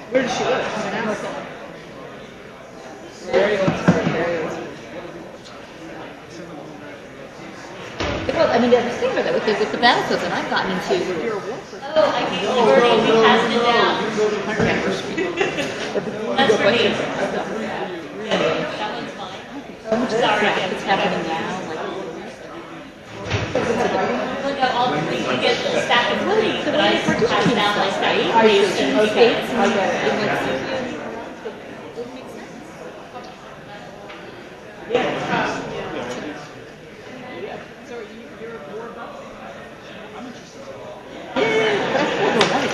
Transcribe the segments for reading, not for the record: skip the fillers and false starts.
Where does she live? Well, I mean, the other thing that with the battlefields that I've gotten into. Oh, I think you've already passed it down. That's for me. That one's mine. Sorry, It's happening now. Look at all the things. You get the stack of goodies, but I just pass down my stack of goodies to you guys.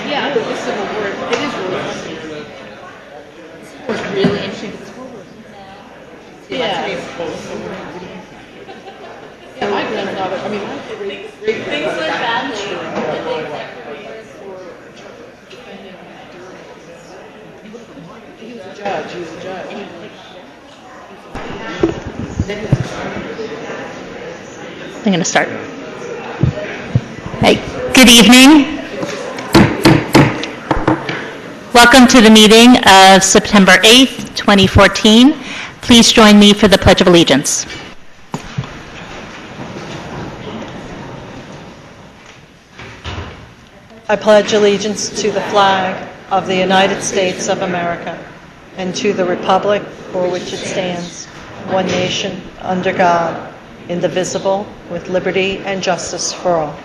Yeah, the Civil War, it is really fascinating. It was really interesting. Yeah. Yeah, my grandfather, I mean, my great Things went badly. He was a judge. I'm going to start. Hey, good evening. Welcome to the meeting of September 8th, 2014. Please join me for the Pledge of Allegiance. I pledge allegiance to the flag of the United States of America and to the republic for which it stands, one nation, under God, indivisible, with liberty and justice for all.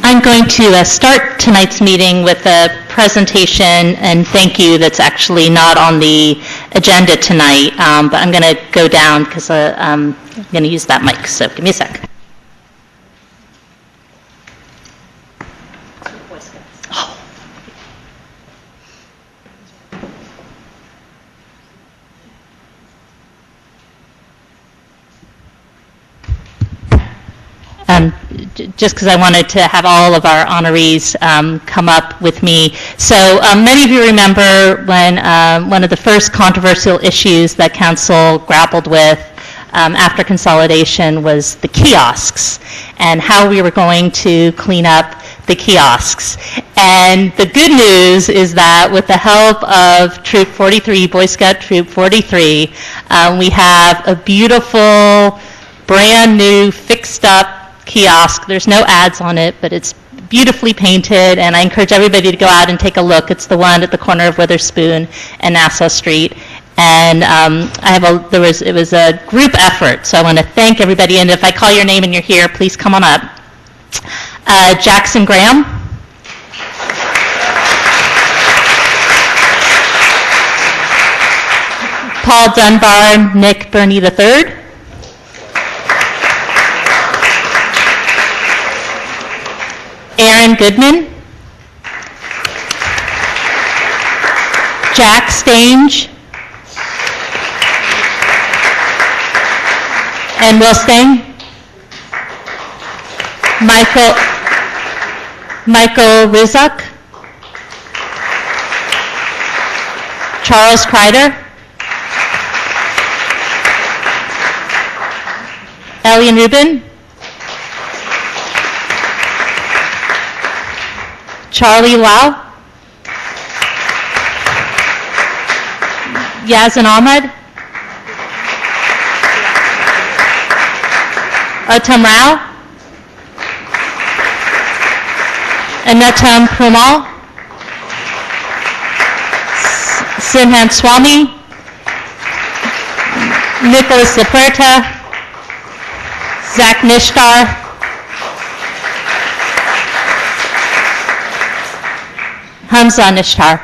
I'm going to start tonight's meeting with a presentation and thank you that's actually not on the agenda tonight, but I'm going to go down because I'm going to use that mic, so give me a sec. Just because I wanted to have all of our honorees come up with me. So many of you remember when one of the first controversial issues that Council grappled with after consolidation was the kiosks and how we were going to clean up the kiosks. And the good news is that with the help of Troop 43, Boy Scout Troop 43, we have a beautiful, brand new, fixed up kiosk. There's no ads on it, but it's beautifully painted, and I encourage everybody to go out and take a look. It's the one at the corner of Witherspoon and Nassau Street. And it was a group effort, so I want to thank everybody. And if I call your name and you're here, please come on up. Jackson Graham. Paul Dunbar, Nick Burney III. Aaron Goodman, Jack Stange, and Will Stang, Michael Rizuk, Charles Kreider, Elian Rubin, Charlie Lau, Yazin Ahmed, Uttam Rao, Anatam Prumal, Sinhan Swami, Nicholas Lapuerta, Zach Nishtar, Hamza Nishtar.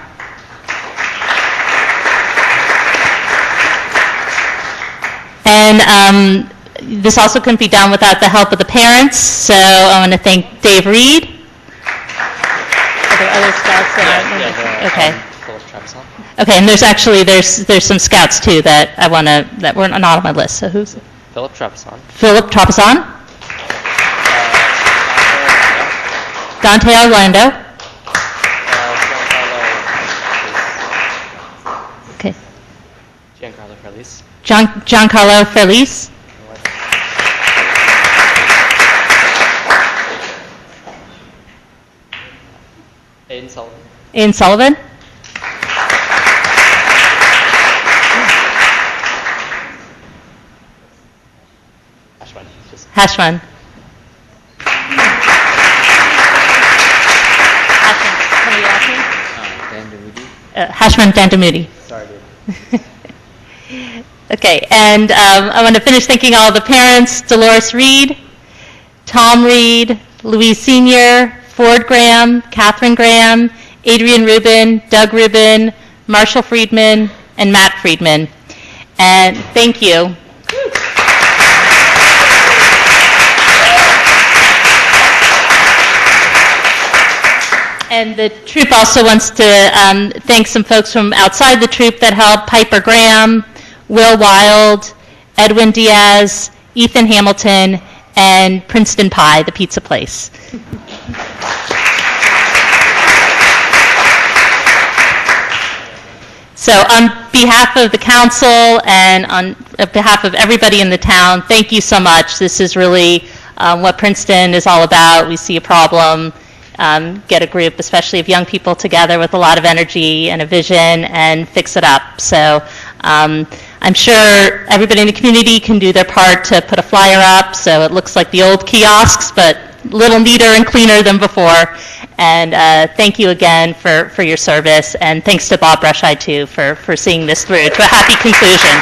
And this also couldn't be done without the help of the parents, so I want to thank Dave Reed. Are there other scouts that okay. Philip Trapson. Okay, and there's some scouts too that were not on my list. So who's? Philip Trapson. Philip Trapson. Dante Orlando. Okay. Giancarlo Felice. Giancarlo Felice. Aiden Sullivan. Ian Sullivan. Ashwin. Hashwan. Hashman Dandamudi. Sorry, dude. Okay, and I want to finish thanking all the parents, Dolores Reed, Tom Reed, Louise Sr., Ford Graham, Catherine Graham, Adrian Rubin, Doug Rubin, Marshall Friedman, and Matt Friedman. And thank you. And the troop also wants to thank some folks from outside the troop that helped: Piper Graham, Will Wild, Edwin Diaz, Ethan Hamilton, and Princeton Pie, the pizza place. So on behalf of the council and on behalf of everybody in the town, thank you so much. This is really what Princeton is all about. We see a problem, get a group, especially of young people, together with a lot of energy and a vision and fix it up. So I'm sure everybody in the community can do their part to put a flyer up so it looks like the old kiosks, but a little neater and cleaner than before. And thank you again for your service, and thanks to Bob Brusheye too for seeing this through to a happy conclusion.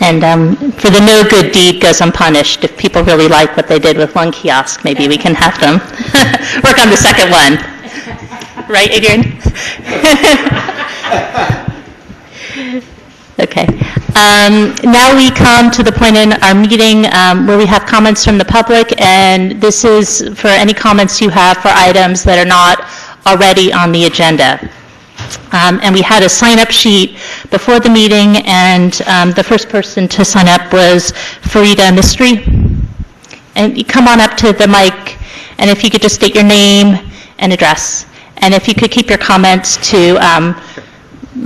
And for the no good deed goes unpunished. If people really like what they did with one kiosk, maybe we can have them work on the second one. Right, Adrian? Okay. Now we come to the point in our meeting where we have comments from the public, and this is for any comments you have for items that are not already on the agenda. And we had a sign-up sheet before the meeting, and the first person to sign up was Farida Mystery. And you come on up to the mic, and if you could just state your name and address. And if you could keep your comments to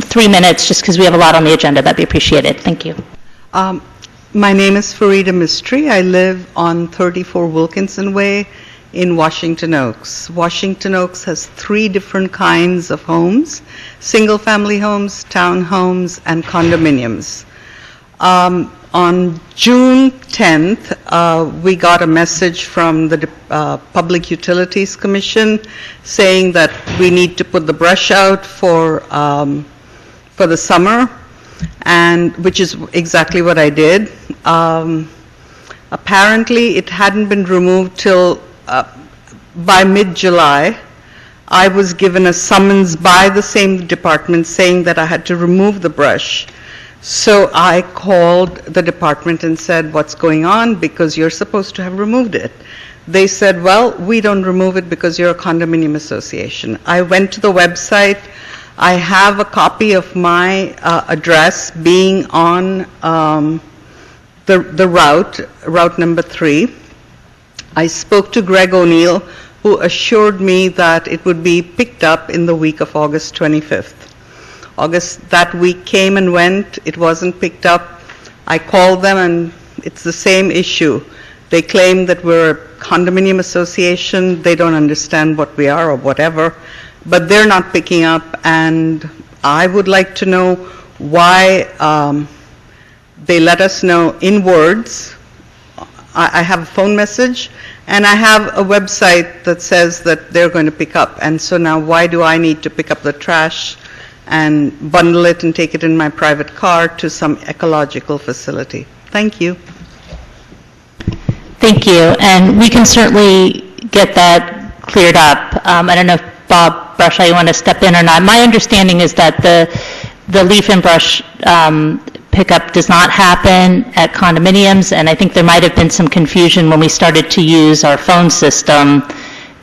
3 minutes, just because we have a lot on the agenda, that'd be appreciated. Thank you. My name is Farida Mystery. I live on 34 Wilkinson Way in Washington Oaks. Washington Oaks has 3 different kinds of homes: single-family homes, townhomes, and condominiums. On June 10th, we got a message from the Public Utilities Commission saying that we need to put the brush out for the summer, and which is exactly what I did. Apparently, it hadn't been removed till by mid-July. I was given a summons by the same department saying that I had to remove the brush. So I called the department and said, what's going on? Because you're supposed to have removed it. They said, well, we don't remove it because you're a condominium association. I went to the website. I have a copy of my address being on the route number 3. I spoke to Greg O'Neill, who assured me that it would be picked up in the week of August 25th. That week came and went. It wasn't picked up. I called them, and it's the same issue. They claim that we're a condominium association. They don't understand what we are or whatever, but they're not picking up, and I would like to know why they let us know in words. I have a phone message, and I have a website that says that they're going to pick up. And so now why do I need to pick up the trash and bundle it and take it in my private car to some ecological facility? Thank you. Thank you. And we can certainly get that cleared up. I don't know if Bob Brusheye, you want to step in or not. My understanding is that the leaf and brush pickup does not happen at condominiums, and I think there might have been some confusion when we started to use our phone system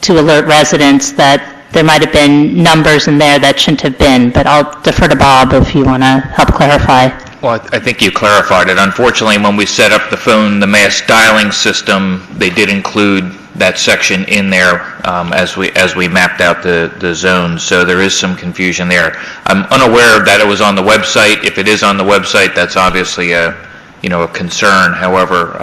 to alert residents that there might have been numbers in there that shouldn't have been, but I'll defer to Bob if you want to help clarify. Well, I think you clarified it. Unfortunately, when we set up the mass dialing system, they did include that section in there as we mapped out the zones. So there is some confusion there. I'm unaware that it was on the website. If it is on the website, that's obviously a concern. However,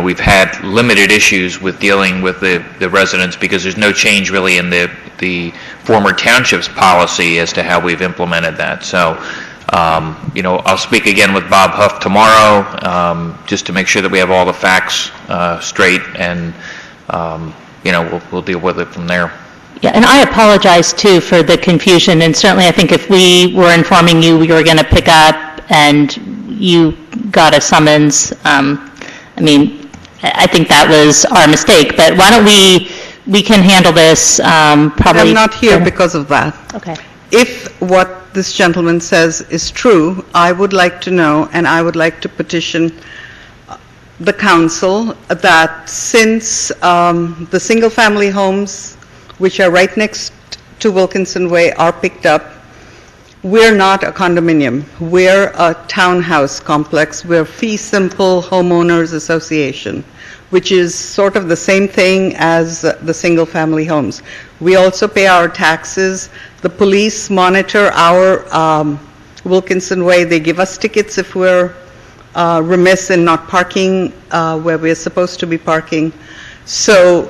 we've had limited issues with dealing with the residents because there's no change really in the former township's policy as to how we've implemented that. So, I'll speak again with Bob Huff tomorrow just to make sure that we have all the facts straight, and we'll deal with it from there. Yeah, and I apologize too for the confusion, and certainly I think if we were informing you we were going to pick up and you got a summons, I think that was our mistake, but why don't we can handle this probably. I'm not here because of that. Okay. If what this gentleman says is true, I would like to know, and I would like to petition the council that since the single-family homes, which are right next to Wilkinson Way, are picked up, we're not a condominium. We're a townhouse complex. We're fee simple homeowners association, which is sort of the same thing as the single-family homes. We also pay our taxes. The police monitor our Wilkinson Way. They give us tickets if we're remiss in not parking where we're supposed to be parking. So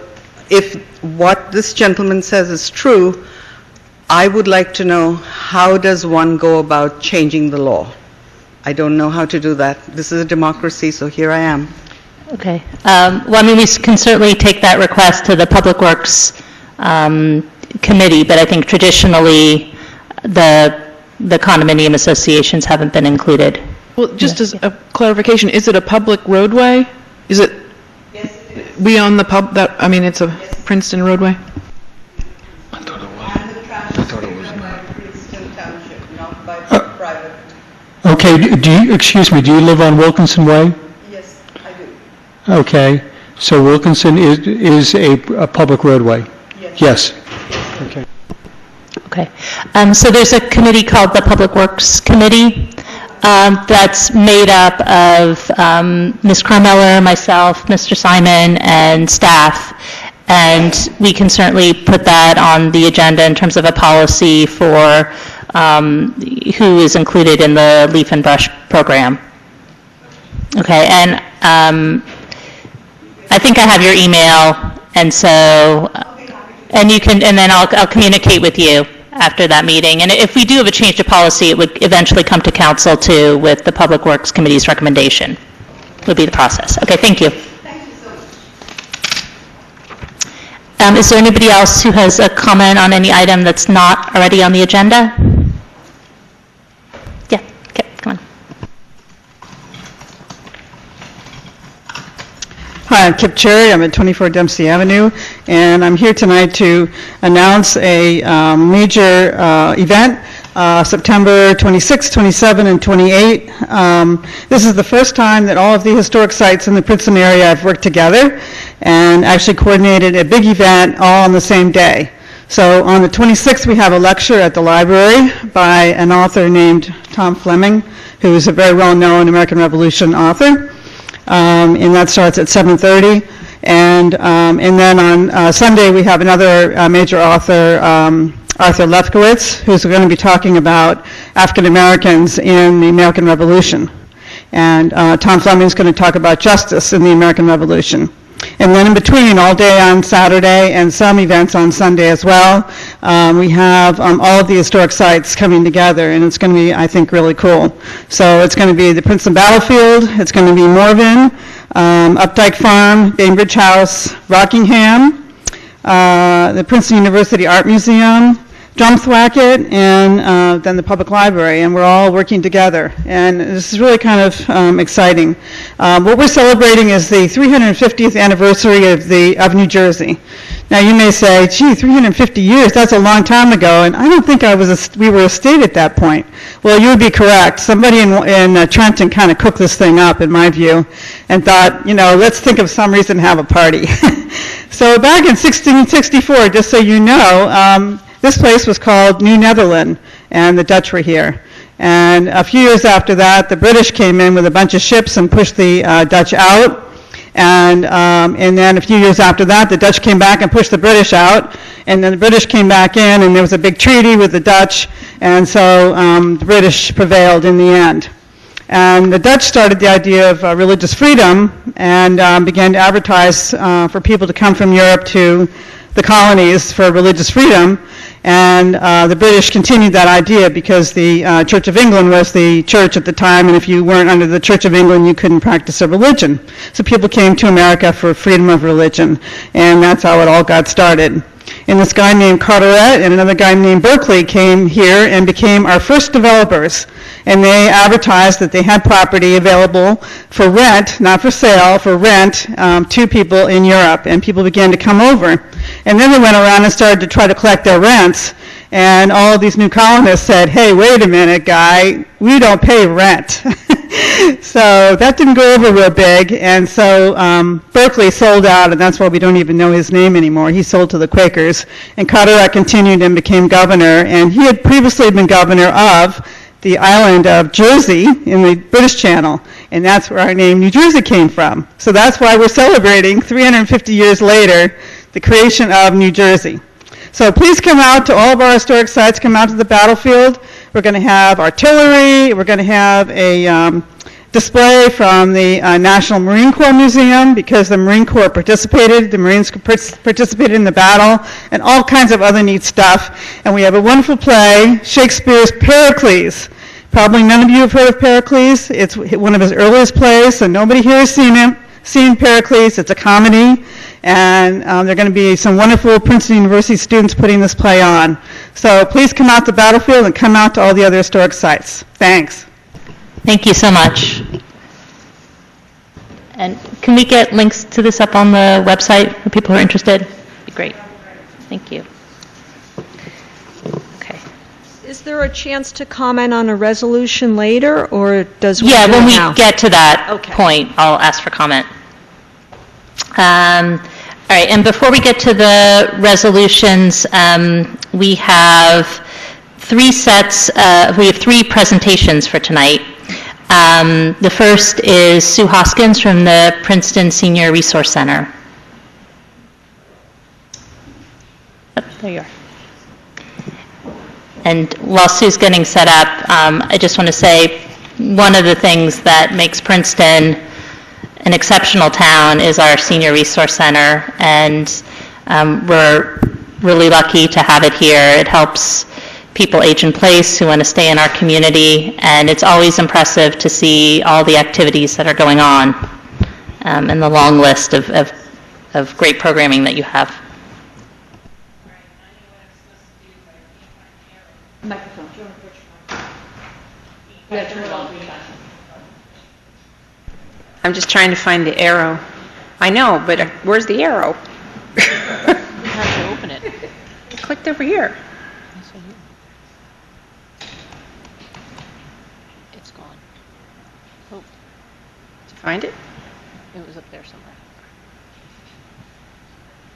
if what this gentleman says is true, I would like to know, how does one go about changing the law? I don't know how to do that. This is a democracy, so here I am. Okay. We can certainly take that request to the Public Works Committee, but I think traditionally the condominium associations haven't been included. Well, just as a clarification, is it a public roadway? Is it? Yes, it is. We own the it's a Princeton roadway? And the trash is taken by Princeton Township, not by private. Okay, do you live on Wilkinson Way? Yes, I do. Okay, so Wilkinson is a public roadway? Yes. Okay. Okay. So there's a committee called the Public Works Committee that's made up of Ms. Carmeller, myself, Mr. Simon, and staff. And we can certainly put that on the agenda in terms of a policy for who is included in the leaf and brush program. Okay, and I think I have your email, and so, and then I'll communicate with you after that meeting. And if we do have a change to policy, it would eventually come to council too with the Public Works Committee's recommendation, would be the process. Okay, thank you. Is there anybody else who has a comment on any item that's not already on the agenda? Yeah, okay, come on. Hi, I'm Kip Cherry. I'm at 24 Dempsey Avenue, and I'm here tonight to announce a major event, September 26, 27, and 28. This is the first time that all of the historic sites in the Princeton area have worked together and actually coordinated a big event all on the same day. So on the 26th, we have a lecture at the library by an author named Tom Fleming, who is a very well-known American Revolution author. And that starts at 7:30. And then on Sunday, we have another major author, Arthur Lefkowitz, who's going to be talking about African Americans in the American Revolution. And Tom Fleming is going to talk about justice in the American Revolution. And then in between, all day on Saturday and some events on Sunday as well, we have all of the historic sites coming together, and it's going to be, I think, really cool. So it's going to be the Princeton Battlefield, it's going to be Morven, Updike Farm, Bainbridge House, Rockingham, the Princeton University Art Museum, Drumthwacket, and then the public library, and we're all working together. And this is really kind of exciting. What we're celebrating is the 350th anniversary of New Jersey. Now, you may say, gee, 350 years, that's a long time ago, and I don't think we were a state at that point. Well, you would be correct. Somebody in Trenton kind of cooked this thing up, in my view, and thought, let's think of some reason to have a party. So back in 1664, just so you know, this place was called New Netherland, and the Dutch were here. And a few years after that, the British came in with a bunch of ships and pushed the Dutch out. And then a few years after that, the Dutch came back and pushed the British out. And then the British came back in, and there was a big treaty with the Dutch. And so the British prevailed in the end. And the Dutch started the idea of religious freedom and began to advertise for people to come from Europe to the colonies for religious freedom. And the British continued that idea because the Church of England was the church at the time, and if you weren't under the Church of England, you couldn't practice a religion. So people came to America for freedom of religion, and that's how it all got started. And this guy named Carteret and another guy named Berkeley came here and became our first developers. And they advertised that they had property available for rent, not for sale, for rent to people in Europe. And people began to come over. And then they went around and started to try to collect their rents. And all of these new colonists said, hey, wait a minute, guy, we don't pay rent. So that didn't go over real big, and so Berkeley sold out, and that's why we don't even know his name anymore. He sold to the Quakers, and Carteret continued and became governor, and he had previously been governor of the island of Jersey in the British Channel, and that's where our name New Jersey came from. So that's why we're celebrating 350 years later the creation of New Jersey. So please come out to all of our historic sites, come out to the battlefield. We're going to have artillery. We're going to have a display from the National Marine Corps Museum because the Marine Corps participated. The Marines participated in the battle and all kinds of other neat stuff. And we have a wonderful play, Shakespeare's Pericles. Probably none of you have heard of Pericles. It's one of his earliest plays, so nobody here has seen Pericles. It's a comedy. And there are going to be some wonderful Princeton University students putting this play on. So please come out to the battlefield and come out to all the other historic sites. Thanks. Thank you so much. And can we get links to this up on the website for people who are interested? Be great. Thank you. Okay. Is there a chance to comment on a resolution later, or does we Yeah, do when it we now? get to that Okay. point, I'll ask for comment. All right, and before we get to the resolutions, we have three presentations for tonight. The first is Sue Hoskins from the Princeton Senior Resource Center. Oh, there you are. And while Sue's getting set up, I just want to say one of the things that makes Princeton an exceptional town is our Senior Resource Center, and we're really lucky to have it here. It helps people age in place who want to stay in our community, and it's always impressive to see all the activities that are going on and the long list of great programming that you have. Microphone. You gotta turn it on. I'm just trying to find the arrow. I know, but where's the arrow? You have to open it. I clicked over here. It's gone. Oh, Did you find it? it was up there somewhere.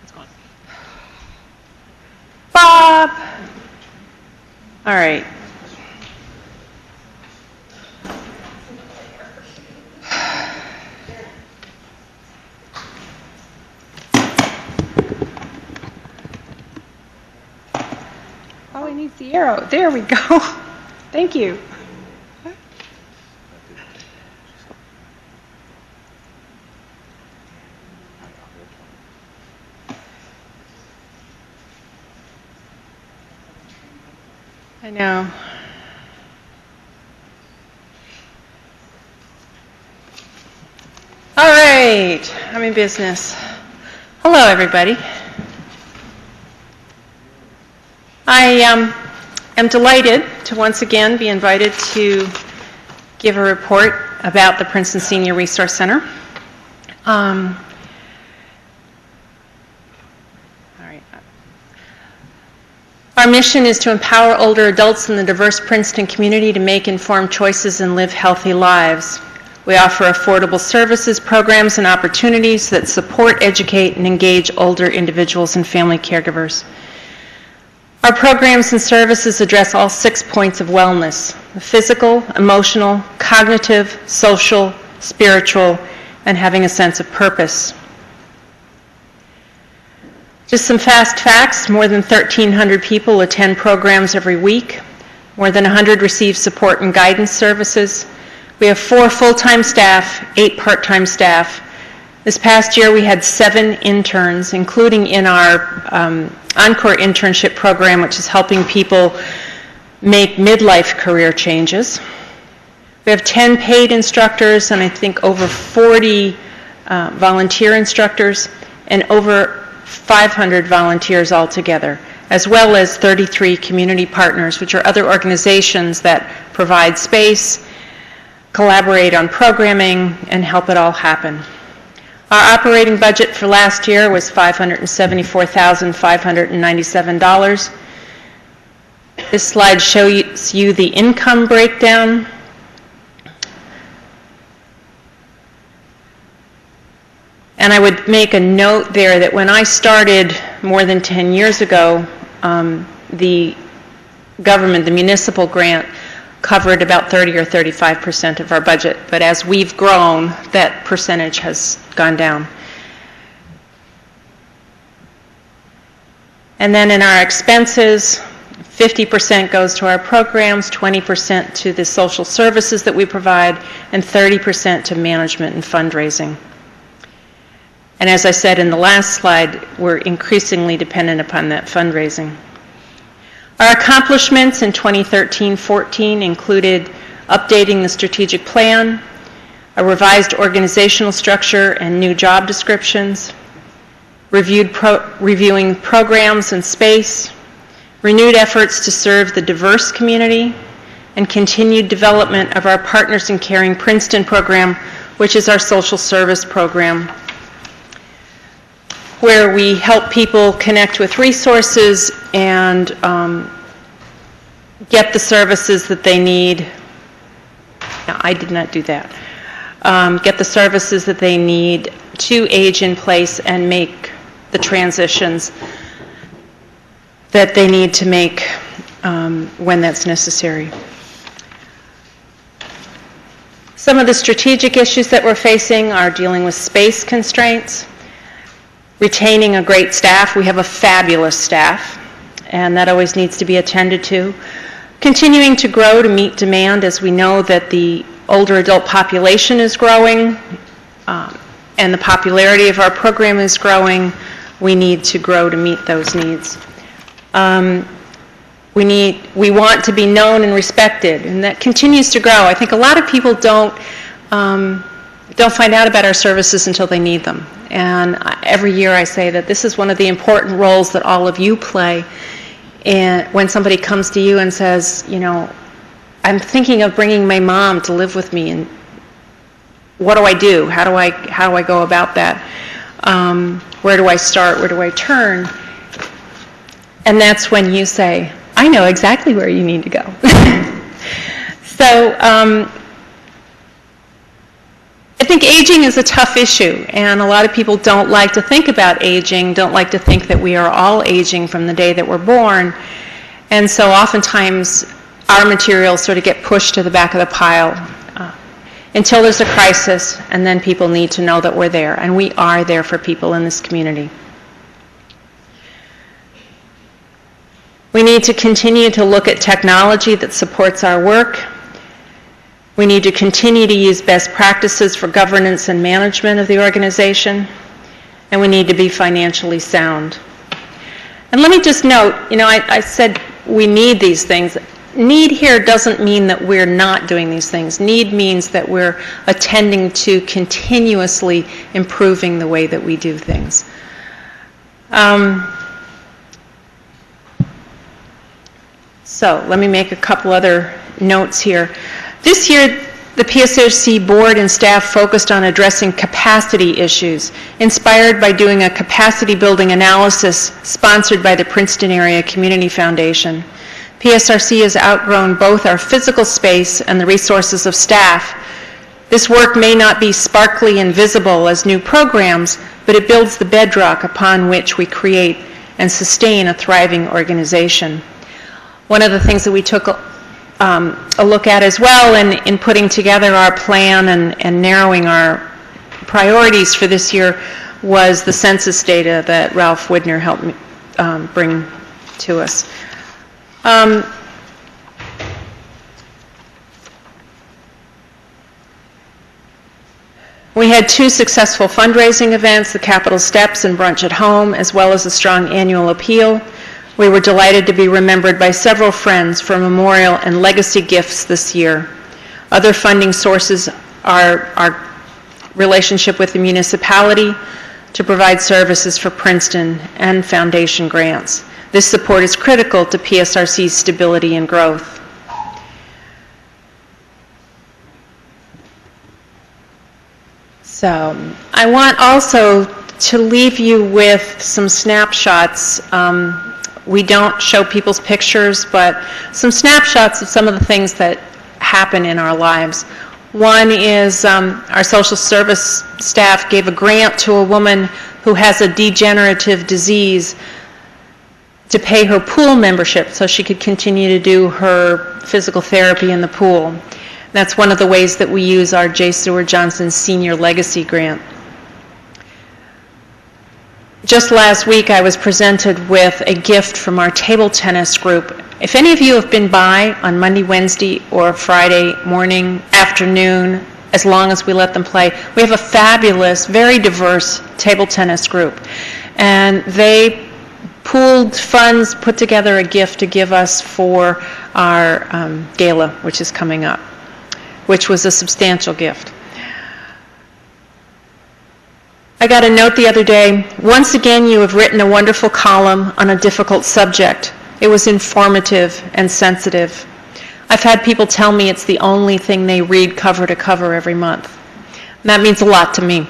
It's gone. Bob! All right. Oh, I need the arrow. There we go. Thank you. I know. All right, I'm in business. Hello, everybody. I am delighted to once again be invited to give a report about the Princeton Senior Resource Center. All right. Our mission is to empower older adults in the diverse Princeton community to make informed choices and live healthy lives. We offer affordable services, programs, and opportunities that support, educate, and engage older individuals and family caregivers. Our programs and services address all 6 points of wellness: physical, emotional, cognitive, social, spiritual, and having a sense of purpose. Just some fast facts: more than 1,300 people attend programs every week. More than 100 receive support and guidance services. We have 4 full-time staff, 8 part-time staff. This past year we had 7 interns, including in our Encore internship program, which is helping people make midlife career changes. We have 10 paid instructors and I think over 40 volunteer instructors and over 500 volunteers altogether, as well as 33 community partners, which are other organizations that provide space, collaborate on programming, and help it all happen. Our operating budget for last year was $574,597. This slide shows you the income breakdown. And I would make a note there that when I started more than 10 years ago, the government, the municipal grant, covered about 30 or 35% of our budget. But as we've grown, that percentage has gone down. And then in our expenses, 50% goes to our programs, 20% to the social services that we provide, and 30% to management and fundraising. And as I said in the last slide, we're increasingly dependent upon that fundraising. Our accomplishments in 2013-14 included updating the strategic plan, a revised organizational structure and new job descriptions, reviewing programs and space, renewed efforts to serve the diverse community, and continued development of our Partners in Caring Princeton program, which is our social service program, where we help people connect with resources and get the services that they need. No, I did not do that. Get the services that they need to age in place and make the transitions that they need to make when that's necessary. Some of the strategic issues that we're facing are dealing with space constraints, retaining a great staff. We have a fabulous staff, and that always needs to be attended to. Continuing to grow to meet demand, as we know that the older adult population is growing and the popularity of our program is growing. We need to grow to meet those needs. We want to be known and respected, and that continues to grow. I think a lot of people don't find out about our services until they need them. And every year I say that this is one of the important roles that all of you play. And when somebody comes to you and says, you know, I'm thinking of bringing my mom to live with me, and what do I do? How do I go about that? Where do I start? Where do I turn? And that's when you say, I know exactly where you need to go. So I think aging is a tough issue, and a lot of people don't like to think about aging, don't like to think that we are all aging from the day that we're born. And so oftentimes our materials sort of get pushed to the back of the pile until there's a crisis, and then people need to know that we're there, and we are there for people in this community. We need to continue to look at technology that supports our work. We need to continue to use best practices for governance and management of the organization, and we need to be financially sound. And let me just note, you know, I said we need these things. Need here doesn't mean that we're not doing these things. Need means that we're attending to continuously improving the way that we do things. So let me make a couple other notes here. This year, The PSRC board and staff focused on addressing capacity issues, inspired by doing a capacity building analysis sponsored by the Princeton Area Community Foundation. PSRC has outgrown both our physical space and the resources of staff. This work may not be sparkly and visible as new programs, but it builds the bedrock upon which we create and sustain a thriving organization. One of the things that we took a look at as well in putting together our plan and narrowing our priorities for this year was the census data that Ralph Widner helped me bring to us. We had 2 successful fundraising events, the Capitol Steps and Brunch at Home, as well as a strong annual appeal. We were delighted to be remembered by several friends for memorial and legacy gifts this year. Other funding sources are our relationship with the municipality to provide services for Princeton and foundation grants. This support is critical to PSRC's stability and growth. So I want also to leave you with some snapshots. We don't show people's pictures, but some snapshots of some of the things that happen in our lives. One is our social service staff gave a grant to a woman who has a degenerative disease to pay her pool membership so she could continue to do her physical therapy in the pool. That's one of the ways that we use our J. Seward Johnson Senior Legacy Grant. Just last week, I was presented with a gift from our table tennis group. If any of you have been by on Monday, Wednesday, or Friday morning, afternoon, as long as we let them play, we have a fabulous, very diverse table tennis group. And they pooled funds, put together a gift to give us for our gala, which is coming up, which was a substantial gift. I got a note the other day, once again you have written a wonderful column on a difficult subject. It was informative and sensitive. I've had people tell me it's the only thing they read cover to cover every month. And that means a lot to me.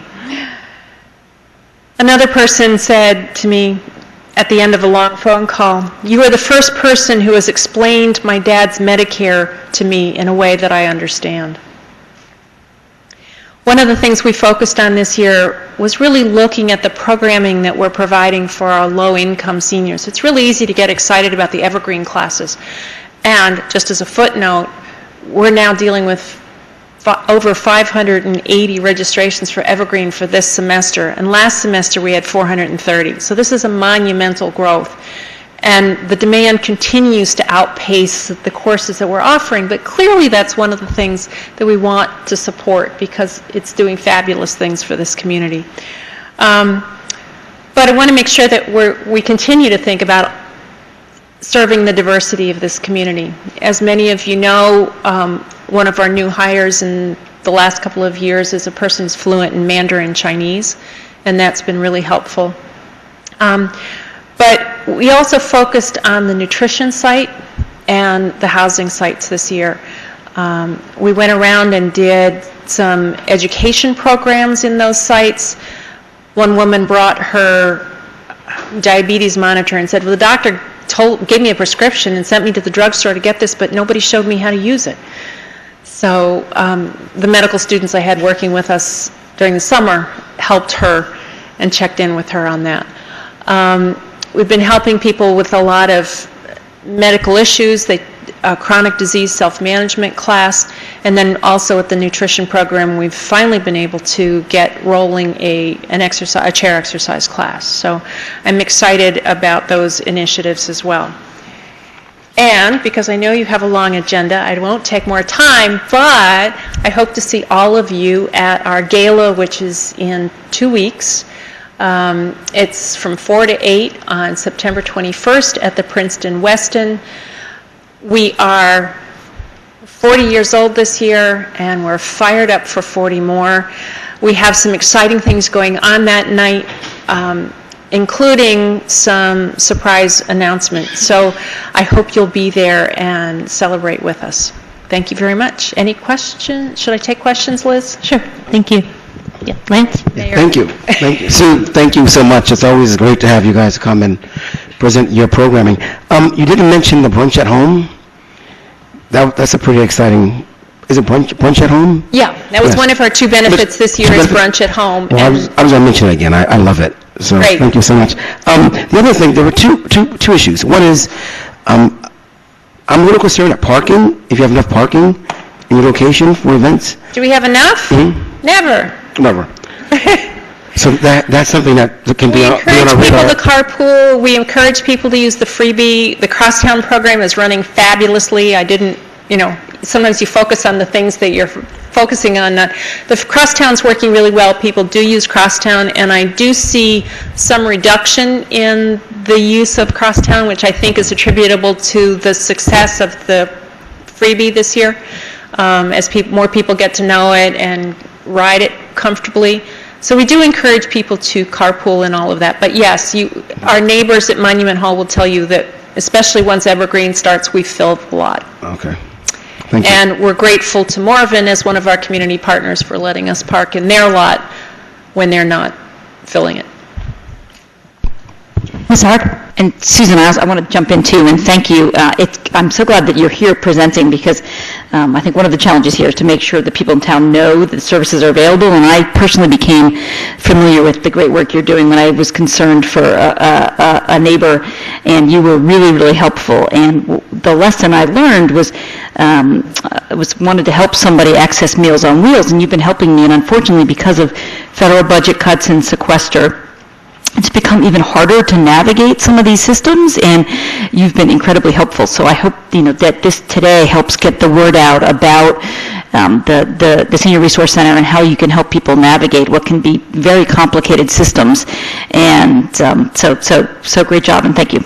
Another person said to me at the end of a long phone call, "You are the first person who has explained my dad's Medicare to me in a way that I understand." One of the things we focused on this year was really looking at the programming that we're providing for our low-income seniors. It's really easy to get excited about the evergreen classes. And just as a footnote, we're now dealing with over 580 registrations for evergreen for this semester. And last semester we had 430. So this is a monumental growth. And the demand continues to outpace the courses that we're offering, but clearly that's one of the things that we want to support because it's doing fabulous things for this community. But I want to make sure that we continue to think about serving the diversity of this community. As many of you know, one of our new hires in the last couple of years is a person who's fluent in Mandarin Chinese, and that's been really helpful. But we also focused on the nutrition site and the housing sites this year. We went around and did some education programs in those sites. One woman brought her diabetes monitor and said, well, the doctor gave me a prescription and sent me to the drugstore to get this, but nobody showed me how to use it. So the medical students I had working with us during the summer helped her and checked in with her on that. We've been helping people with a lot of medical issues, chronic disease self-management class, and then also at the nutrition program, we've finally been able to get rolling a chair exercise class. So I'm excited about those initiatives as well. And because I know you have a long agenda, I won't take more time, but I hope to see all of you at our gala, which is in 2 weeks. It's from 4 to 8 on September 21st at the Princeton Weston. We are 40 years old this year, and we're fired up for 40 more. We have some exciting things going on that night, including some surprise announcements. So I hope you'll be there and celebrate with us. thank you very much. Any questions? Should I take questions, Liz? Sure, thank you. Yeah, Lance? Thank you. Thank you. Sue, thank you so much. It's always great to have you guys come and present your programming. You didn't mention the brunch at home. That's a pretty exciting. Is it brunch at home? Yeah, that was Yes. one of our two benefits this year is brunch at home. Well, I was going to mention it again. I love it. So Great. thank you so much. The other thing, there were two issues. One is, I'm a little concerned at parking, if you have enough parking in your location for events. Do we have enough? Never. Never. So that's something that can be on our Encourage people radar. to carpool. We encourage people to use the freebie. The Crosstown program is running fabulously. Sometimes you focus on the things that you're focusing on. The Crosstown's working really well. People do use Crosstown, and I do see some reduction in the use of Crosstown, which I think is attributable to the success of the freebie this year, as more people get to know it and ride it comfortably. So we do encourage people to carpool and all of that. But yes, our neighbors at Monument Hall will tell you that, especially once Evergreen starts, we fill a lot. Okay. Thank you. And we're grateful to Marvin as one of our community partners for letting us park in their lot when they're not filling it. Ms. Hart and Susan, I want to jump in too, and thank you. I'm so glad that you're here presenting because I think one of the challenges here is to make sure that people in town know that the services are available, and I personally became familiar with the great work you're doing when I was concerned for a neighbor, and you were really, really helpful. And the lesson I learned was wanted to help somebody access Meals on Wheels, and you've been helping me, and unfortunately because of federal budget cuts and sequester, it's become even harder to navigate some of these systems, and you've been incredibly helpful. So I hope that this today helps get the word out about the Senior Resource Center and how you can help people navigate what can be very complicated systems. And so great job, and thank you.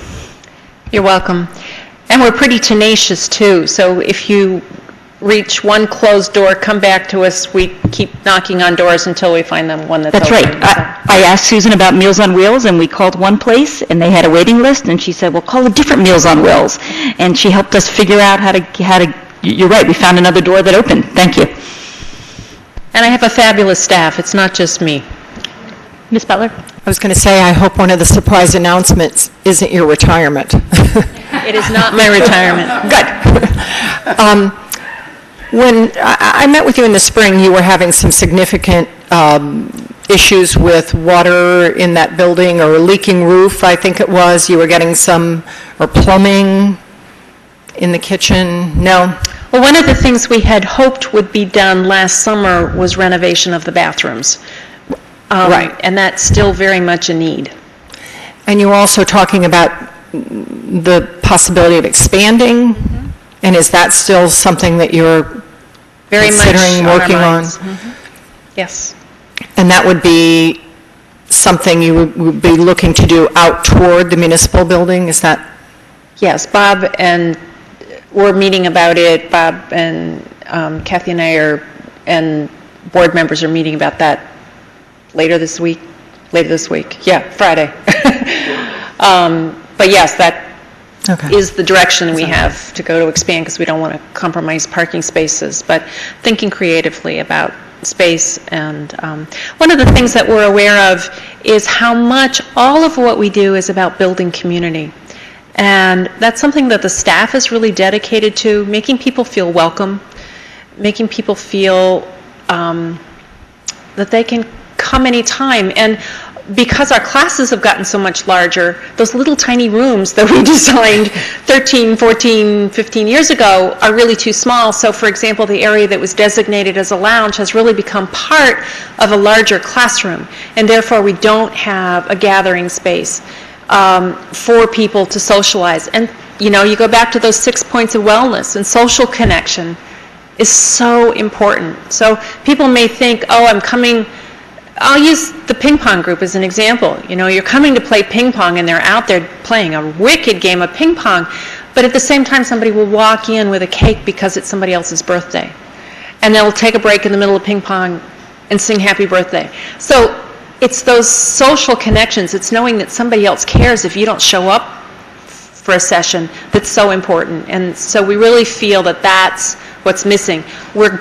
You're welcome. And we're pretty tenacious too. So if you reach one closed door, come back to us. We keep knocking on doors until we find them one that's That's open. right. I asked Susan about Meals on Wheels, and we called one place, and they had a waiting list, and she said, well, call a different Meals on Wheels. And she helped us figure out how to you're right, we found another door that opened. Thank you. And I have a fabulous staff. It's not just me. Ms. Butler? I was going to say, I hope one of the surprise announcements isn't your retirement. It is not my retirement. Good. When I met with you in the spring, you were having some significant issues with water in that building, or a leaking roof, I think it was. You were getting or plumbing in the kitchen. No? Well, one of the things we had hoped would be done last summer was renovation of the bathrooms. Right. And that's still very much a need. And you were also talking about the possibility of expanding. Mm-hmm. And is that still something that you're very considering much working on? Mm-hmm. Yes. And that would be something you would be looking to do out toward the municipal building? Is that? Yes, Bob, and we're meeting about it. Bob and Kathy and I and board members are meeting about that later this week. Yeah, Friday. But yes, that is the direction we have to go to expand, because we don't want to compromise parking spaces, but thinking creatively about space. And one of the things that we're aware of is how much all of what we do is about building community. And that's something that the staff is really dedicated to, making people feel welcome, making people feel that they can come anytime. And because our classes have gotten so much larger, those little tiny rooms that we designed 13, 14, 15 years ago are really too small. So, for example, the area that was designated as a lounge has really become part of a larger classroom, and therefore we don't have a gathering space for people to socialize. And, you go back to those 6 points of wellness, and social connection is so important. So people may think, oh, I'm coming... I'll use the ping pong group as an example. You're coming to play ping pong, and they're out there playing a wicked game of ping pong, but at the same time somebody will walk in with a cake because it's somebody else's birthday. And they'll take a break in the middle of ping pong and sing happy birthday. So it's those social connections. It's knowing that somebody else cares if you don't show up for a session that's so important. And so we really feel that that's what's missing. We're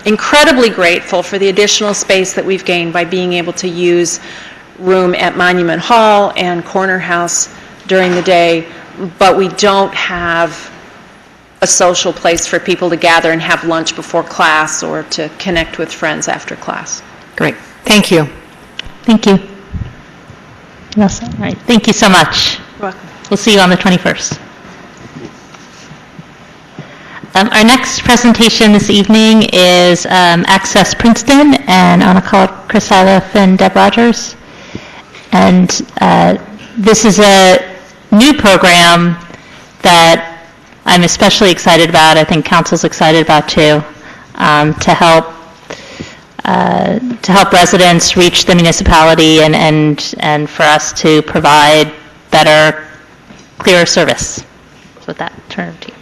incredibly grateful for the additional space that we've gained by being able to use room at Monument Hall and Corner House during the day, but we don't have a social place for people to gather and have lunch before class or to connect with friends after class. Great. Thank you. Thank you. Yes, all right. Thank you so much. You're welcome. We'll see you on the 21st. Our next presentation this evening is Access Princeton, and I'm going to call Chris Iliff and Deb Rogers. And this is a new program that I'm especially excited about. I think Council's excited about too, to help residents reach the municipality and for us to provide better, clearer service. So with that, turn it to you.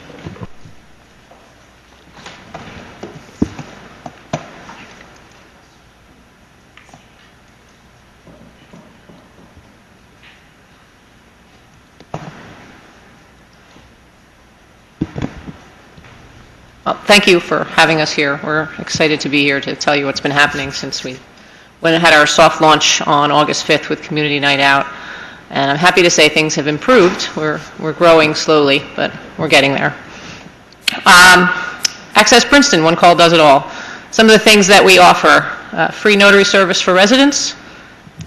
Well, thank you for having us here. We're excited to be here to tell you what's been happening since we went and had our soft launch on August 5th with Community Night Out. And I'm happy to say things have improved. We're growing slowly, but we're getting there. Access Princeton, one call does it all. Some of the things that we offer: free notary service for residents,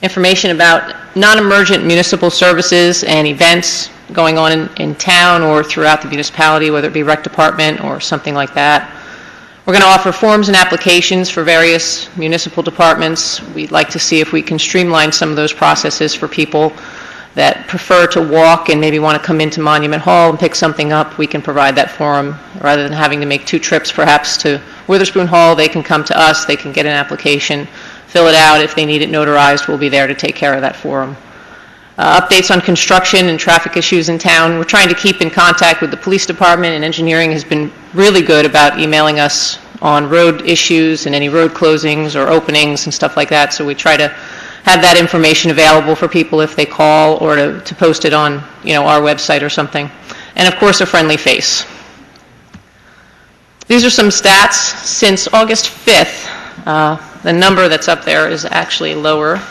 information about non-emergent municipal services and events going on in town or throughout the municipality, whether it be rec department or something like that. We're going to offer forms and applications for various municipal departments. We'd like to see if we can streamline some of those processes for people that prefer to walk and maybe want to come into Monument Hall and pick something up. We can provide that for them. Rather than having to make 2 trips perhaps to Witherspoon Hall, they can come to us, they can get an application, fill it out. If they need it notarized, we'll be there to take care of that for them. Updates on construction and traffic issues in town. We're trying to keep in contact with the police department, and engineering has been really good about emailing us on road issues and any road closings or openings and stuff like that. So we try to have that information available for people if they call, or to post it on, our website or something. And of course, a friendly face. These are some stats. Since August 5th, the number that's up there is actually lower.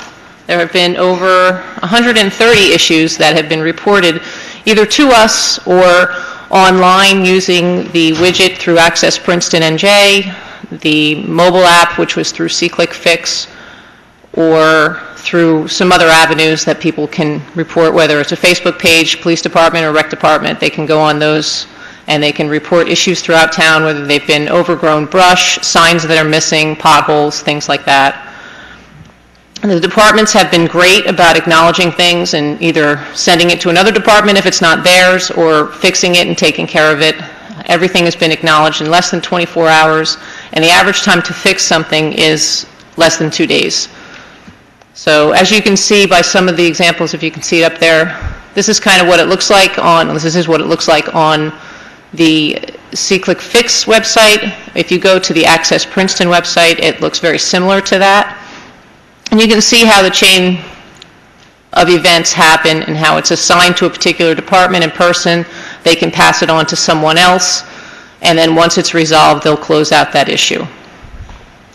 There have been over 130 issues that have been reported either to us or online using the widget through Access Princeton NJ, the mobile app, which was through C-Click Fix, or through some other avenues that people can report, whether it's a Facebook page, police department, or rec department. They can go on those and they can report issues throughout town, whether they've been overgrown brush, signs that are missing, potholes, things like that. The departments have been great about acknowledging things and either sending it to another department if it's not theirs, or fixing it and taking care of it. Everything has been acknowledged in less than 24 hours, and the average time to fix something is less than 2 days. So as you can see by some of the examples, if you can see it up there, this is kind of what it looks like on the C-Click Fix website. If you go to the Access Princeton website, it looks very similar to that. And you can see how the chain of events happen and how it's assigned to a particular department and person. They can pass it on to someone else, and then once it's resolved, they'll close out that issue.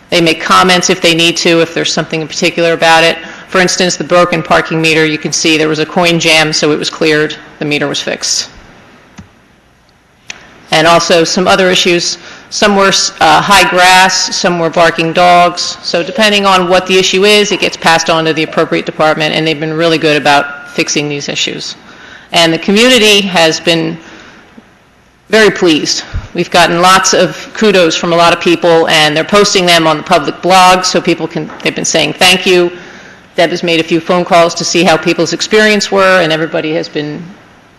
They make comments if they need to, if there's something in particular about it. For instance, the broken parking meter, you can see there was a coin jam, so it was cleared, the meter was fixed. And also some other issues. Some were high grass, some were barking dogs. So depending on what the issue is, it gets passed on to the appropriate department, and they've been really good about fixing these issues. And the community has been very pleased. We've gotten lots of kudos from a lot of people, and they're posting them on the public blog so people they've been saying thank you. Deb has made a few phone calls to see how people's experience were, and everybody has been,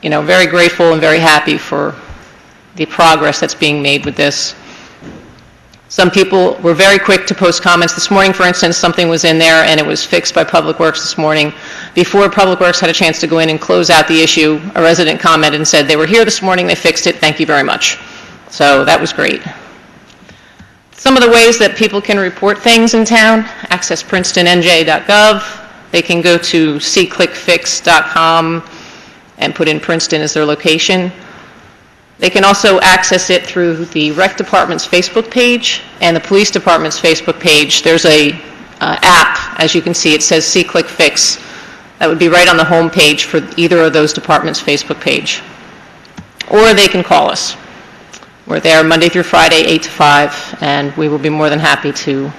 very grateful and very happy for the progress that's being made with this. Some people were very quick to post comments. This morning, for instance, something was in there and it was fixed by Public Works this morning. Before Public Works had a chance to go in and close out the issue, a resident commented and said, "They were here this morning, they fixed it, thank you very much." So that was great. Some of the ways that people can report things in town: accessprincetonNJ.gov. They can go to cclickfix.com and put in Princeton as their location. They can also access it through the Rec Department's Facebook page and the Police Department's Facebook page. There's a app, as you can see, it says See Click Fix. That would be right on the home page for either of those departments' Facebook page. Or they can call us. We're there Monday through Friday, 8 to 5, and we will be more than happy to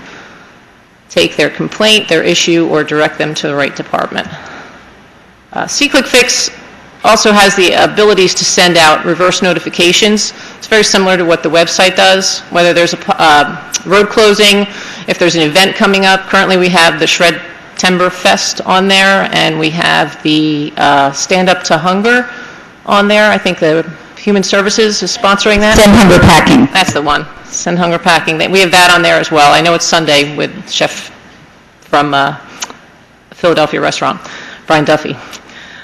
take their complaint, their issue, or direct them to the right department. See Click Fix also has the abilities to send out reverse notifications. It's very similar to what the website does, whether there's a road closing, if there's an event coming up. Currently we have the Shred Timber Fest on there, and we have the Stand Up to Hunger on there. I think the Human Services is sponsoring that. Send Hunger Packing. That's the one. Send Hunger Packing. We have that on there as well. I know it's Sunday with Chef from a Philadelphia restaurant, Brian Duffy.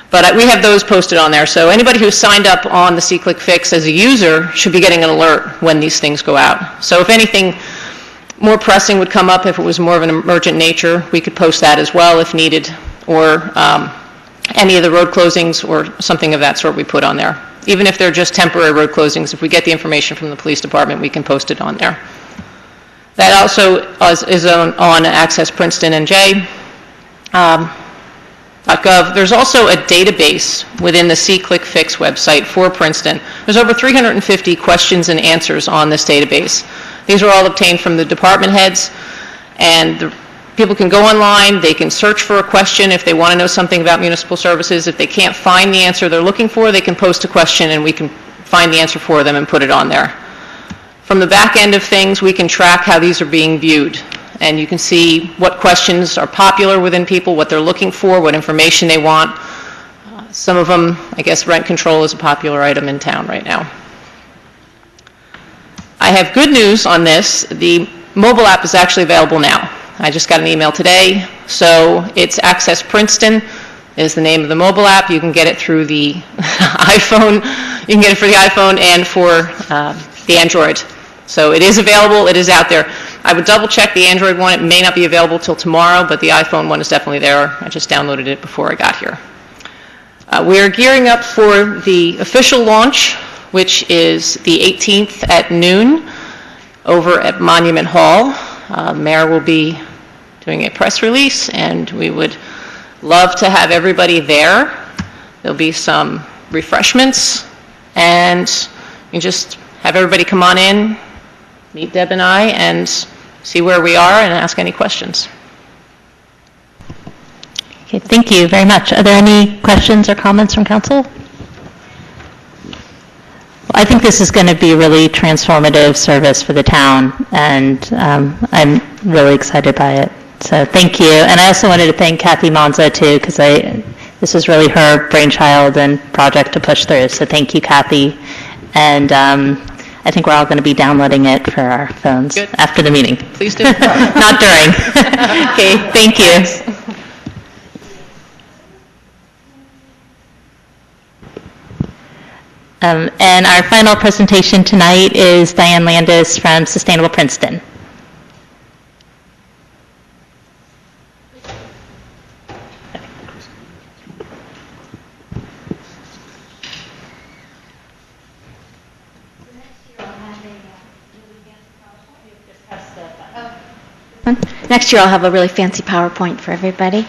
But we have those posted on there. So anybody who's signed up on the See Click Fix as a user should be getting an alert when these things go out. So if anything more pressing would come up, if it was more of an emergent nature, we could post that as well if needed, or any of the road closings or something of that sort we put on there. Even if they're just temporary road closings, if we get the information from the police department, we can post it on there. That also is on Access Princeton NJ. .gov. There's also a database within the See Click Fix website for Princeton. There's over 350 questions and answers on this database. These are all obtained from the department heads, and people can go online, they can search for a question if they want to know something about municipal services. If they can't find the answer they're looking for, they can post a question and we can find the answer for them and put it on there. From the back end of things, we can track how these are being viewed. And you can see what questions are popular within people, what they're looking for, what information they want. Some of them, I guess rent control is a popular item in town right now. I have good news on this. The mobile app is actually available now. I just got an email today. So it's Access Princeton is the name of the mobile app. You can get it through the iPhone. You can get it for the iPhone and for the Android. So it is available, it is out there. I would double check the Android one. It may not be available till tomorrow, but the iPhone one is definitely there. I just downloaded it before I got here. We are gearing up for the official launch, which is the 18th at noon over at Monument Hall. Mayor will be doing a press release, and we would love to have everybody there. There'll be some refreshments, and you just have everybody come on in, meet Deb and I, and see where we are and ask any questions. Okay, thank you very much. Are there any questions or comments from council? Well, I think this is going to be a really transformative service for the town, and I'm really excited by it. So thank you. And I also wanted to thank Kathy Monza too, because this was really her brainchild and project to push through. So thank you, Kathy. And I think we're all going to be downloading it for our phones after the meeting. Please do. Not during. Okay, thank you. And our final presentation tonight is Diane Landis from Sustainable Princeton. Next year I'll have a really fancy PowerPoint for everybody.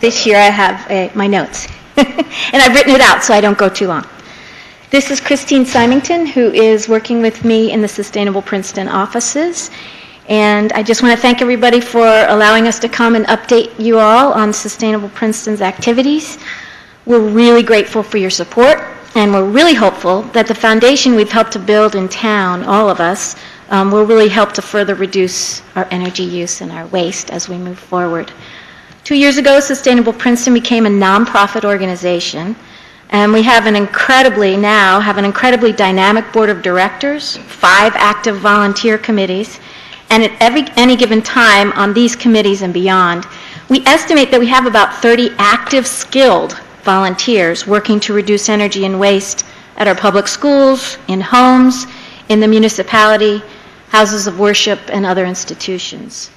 This year I have my notes. And I've written it out so I don't go too long. This is Christine Symington, who is working with me in the Sustainable Princeton offices. And I just want to thank everybody for allowing us to come and update you all on Sustainable Princeton's activities. We're really grateful for your support, and we're really hopeful that the foundation we've helped to build in town, all of us, will really help to further reduce our energy use and our waste as we move forward. 2 years ago, Sustainable Princeton became a nonprofit organization, and we have an incredibly dynamic board of directors, 5 active volunteer committees, and at any given time on these committees and beyond, we estimate that we have about 30 active, skilled volunteers working to reduce energy and waste at our public schools, in homes, in the municipality, houses of worship, and other institutions.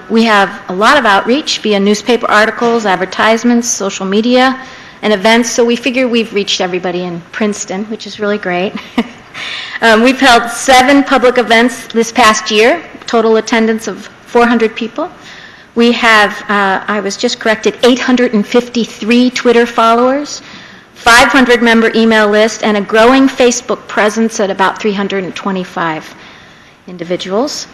We have a lot of outreach via newspaper articles, advertisements, social media, and events, so we figure we've reached everybody in Princeton, which is really great. We've held 7 public events this past year, total attendance of 400 people. We have, I was just corrected, 853 Twitter followers, 500 member email list, and a growing Facebook presence at about 325 individuals.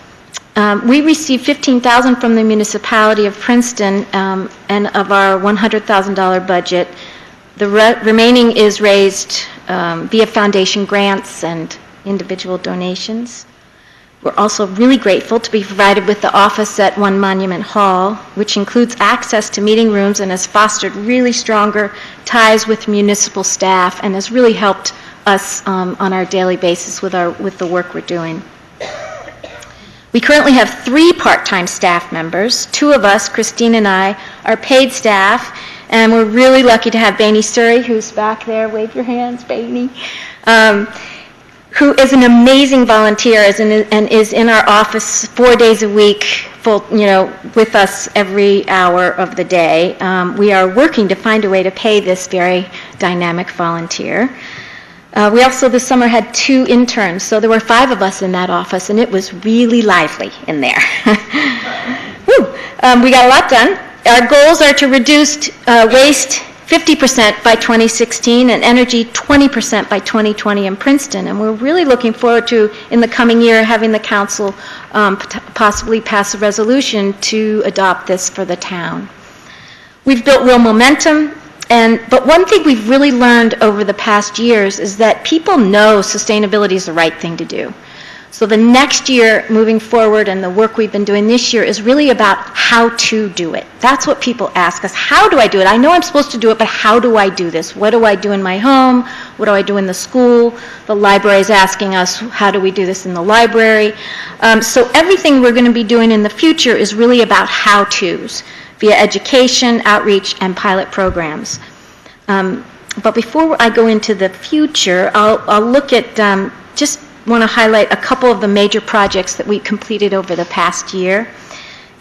We received $15,000 from the municipality of Princeton, and of our $100,000 budget, the remaining is raised via foundation grants and individual donations. We're also really grateful to be provided with the office at One Monument Hall, which includes access to meeting rooms and has fostered really stronger ties with municipal staff and has really helped us on our daily basis with the work we're doing. We currently have 3 part-time staff members. 2 of us, Christine and I, are paid staff, and we're really lucky to have Bainey Surrey, who's back there. Wave your hands, Bainey. Who is an amazing volunteer and is in our office 4 days a week, with us every hour of the day. We are working to find a way to pay this very dynamic volunteer. We also this summer had 2 interns, so there were 5 of us in that office, and it was really lively in there. Woo. We got a lot done. Our goals are to reduce waste 50% by 2016 and energy 20% by 2020 in Princeton. And we're really looking forward to, in the coming year, having the council possibly pass a resolution to adopt this for the town. We've built real momentum, but one thing we've really learned over the past years is that people know sustainability is the right thing to do. So the next year, moving forward, and the work we've been doing this year is really about how to do it. That's what people ask us. How do I do it? I know I'm supposed to do it, but how do I do this? What do I do in my home? What do I do in the school? The library is asking us, how do we do this in the library? So everything we're going to be doing in the future is really about how-tos via education, outreach, and pilot programs. But before I go into the future, I'll look at just want to highlight a couple of the major projects that we completed over the past year.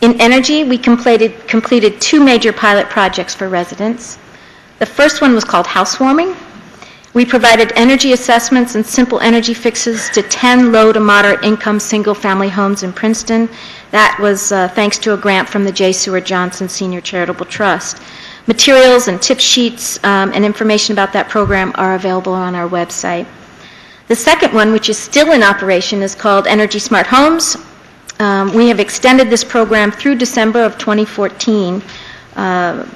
In energy, we completed 2 major pilot projects for residents. The first one was called housewarming. We provided energy assessments and simple energy fixes to 10 low to moderate income single-family homes in Princeton. That was thanks to a grant from the J. Seward Johnson Senior Charitable Trust. Materials and tip sheets and information about that program are available on our website. The second one, which is still in operation, is called Energy Smart Homes. We have extended this program through December of 2014.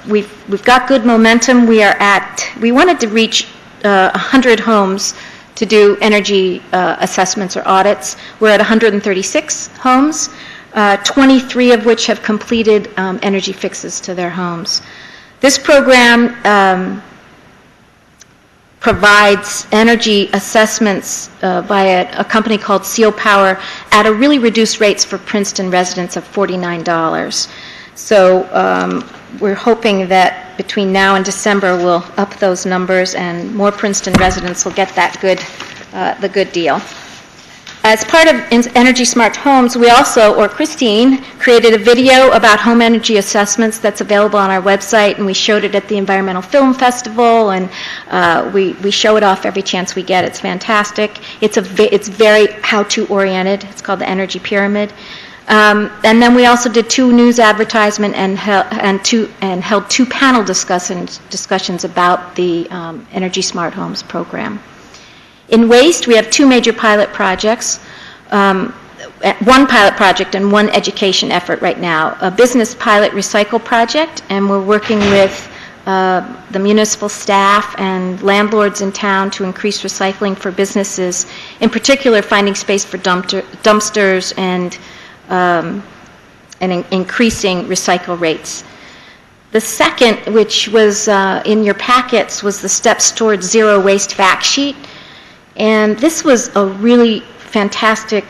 We've got good momentum. We wanted to reach 100 homes to do energy assessments or audits. We're at 136 homes, 23 of which have completed energy fixes to their homes. This program provides energy assessments by a company called Seal Power at a really reduced rates for Princeton residents of $49. So we're hoping that between now and December we'll up those numbers and more Princeton residents will get that the good deal. As part of Energy Smart Homes, we also, or Christine, created a video about home energy assessments that's available on our website, and we showed it at the Environmental Film Festival, and we show it off every chance we get. It's fantastic. It's very how-to oriented. It's called the Energy Pyramid. And then we also did 2 news advertisements and held 2 panel discussions about the Energy Smart Homes program. In waste, we have 2 major pilot projects, 1 pilot project and 1 education effort right now. A business pilot recycle project, and we're working with the municipal staff and landlords in town to increase recycling for businesses, in particular finding space for dumpsters and increasing recycle rates. The second, which was in your packets, was the Steps Towards Zero Waste fact sheet. And this was a really fantastic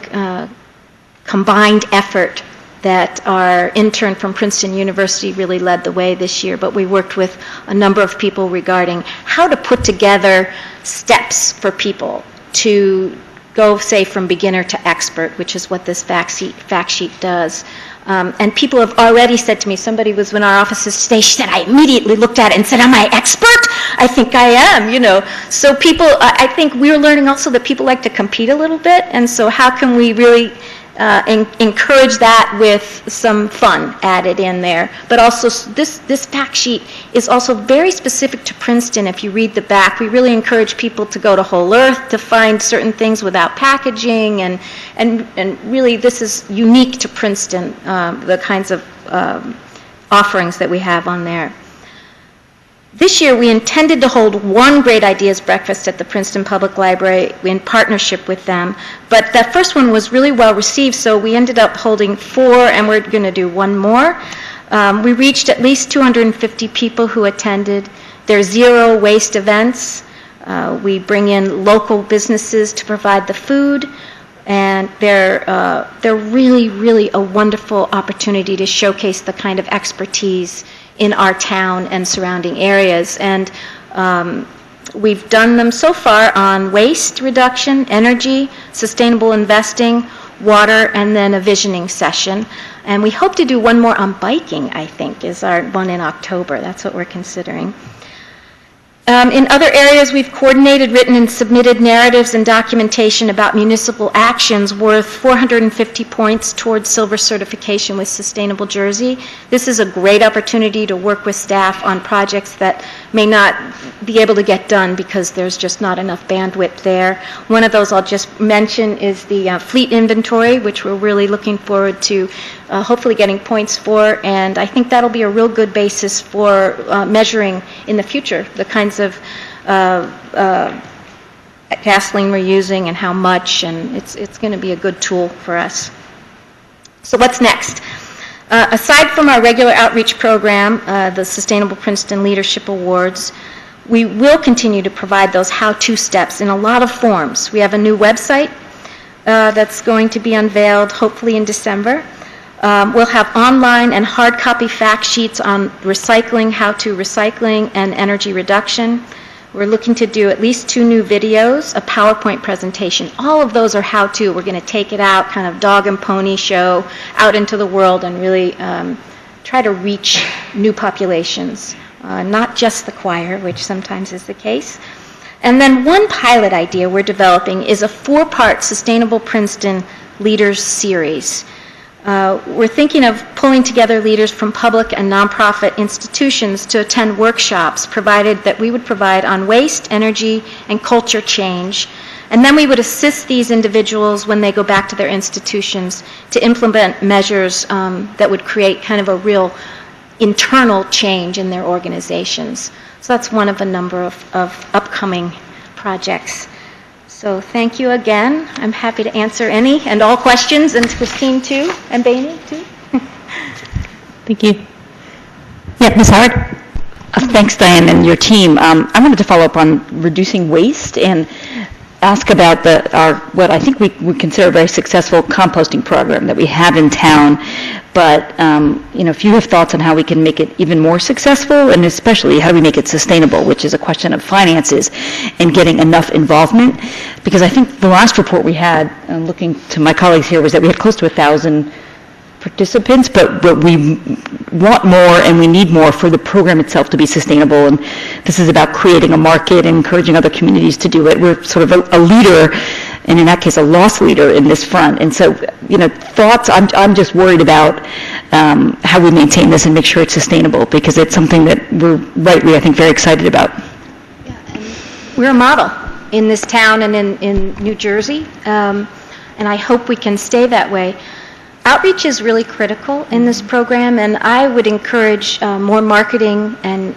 combined effort that our intern from Princeton University really led the way this year, but we worked with a number of people regarding how to put together steps for people to go, say, from beginner to expert, which is what this fact sheet does. And people have already said to me, somebody was in our offices today, she said, I immediately looked at it and said, am I expert? I think I am, So people, I think we're learning also that people like to compete a little bit, and so how can we really encourage that with some fun added in there. But also this fact sheet is also very specific to Princeton. If you read the back, we really encourage people to go to Whole Earth to find certain things without packaging, and really this is unique to Princeton, the kinds of offerings that we have on there. This year, we intended to hold one Great Ideas Breakfast at the Princeton Public Library in partnership with them, but that first one was really well received, so we ended up holding 4, and we're going to do one more. We reached at least 250 people who attended. They're zero waste events. We bring in local businesses to provide the food, and they're really, really a wonderful opportunity to showcase the kind of expertise in our town and surrounding areas. And we've done them so far on waste reduction, energy, sustainable investing, water, and then a visioning session. And we hope to do one more on biking, I think, is our one in October. That's what we're considering. In other areas, we've coordinated, written, and submitted narratives and documentation about municipal actions worth 450 points towards silver certification with Sustainable Jersey. This is a great opportunity to work with staff on projects that may not be able to get done because there's just not enough bandwidth there. One of those I'll just mention is the fleet inventory, which we're really looking forward to hopefully getting points for, and I think that'll be a real good basis for measuring in the future the kinds of gasoline we're using and how much, and it's going to be a good tool for us. So what's next? Aside from our regular outreach program, the Sustainable Princeton Leadership Awards, we will continue to provide those how-to steps in a lot of forms. We have a new website that's going to be unveiled hopefully in December. We'll have online and hard copy fact sheets on recycling, how-to recycling, and energy reduction. We're looking to do at least 2 new videos, a PowerPoint presentation. All of those are how-to. We're going to take it out, kind of dog and pony show, out into the world and really try to reach new populations, not just the choir, which sometimes is the case. And then one pilot idea we're developing is a 4-part Sustainable Princeton Leaders series. We're thinking of pulling together leaders from public and nonprofit institutions to attend workshops provided that we would provide on waste, energy, and culture change. And then we would assist these individuals when they go back to their institutions to implement measures that would create kind of a real internal change in their organizations. So that's one of a number of upcoming projects. So thank you again. I'm happy to answer any and all questions, and Christine too, and Bainey too. Thank you. Yeah, Ms. Howard? Thanks, Diane, and your team. I wanted to follow up on reducing waste and ask about what I think we would consider a very successful composting program that we have in town. But if you have thoughts on how we can make it even more successful, and especially how do we make it sustainable, which is a question of finances and getting enough involvement. Because I think the last report we had, looking to my colleagues here, was that we had close to 1,000 participants, but we want more and we need more for the program itself to be sustainable. And this is about creating a market and encouraging other communities to do it. We're sort of a leader, and in that case, a loss leader in this front. And so, thoughts, I'm just worried about how we maintain this and make sure it's sustainable, because it's something that we're rightly, I think, very excited about. Yeah, and we're a model in this town and in New Jersey, and I hope we can stay that way. Outreach is really critical in this program, and I would encourage more marketing, and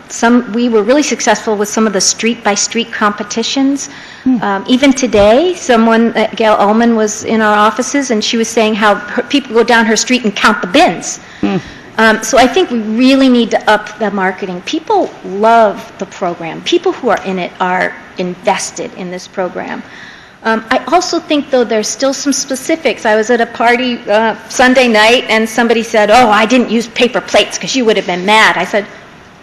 we were really successful with some of the street-by-street competitions. Even today, Gail Ullman was in our offices, and she was saying how people go down her street and count the bins. So I think we really need to up the marketing. People love the program. People who are in it are invested in this program. I also think, though, there's still some specifics. I was at a party Sunday night, and somebody said, "Oh, I didn't use paper plates because you would have been mad." I said,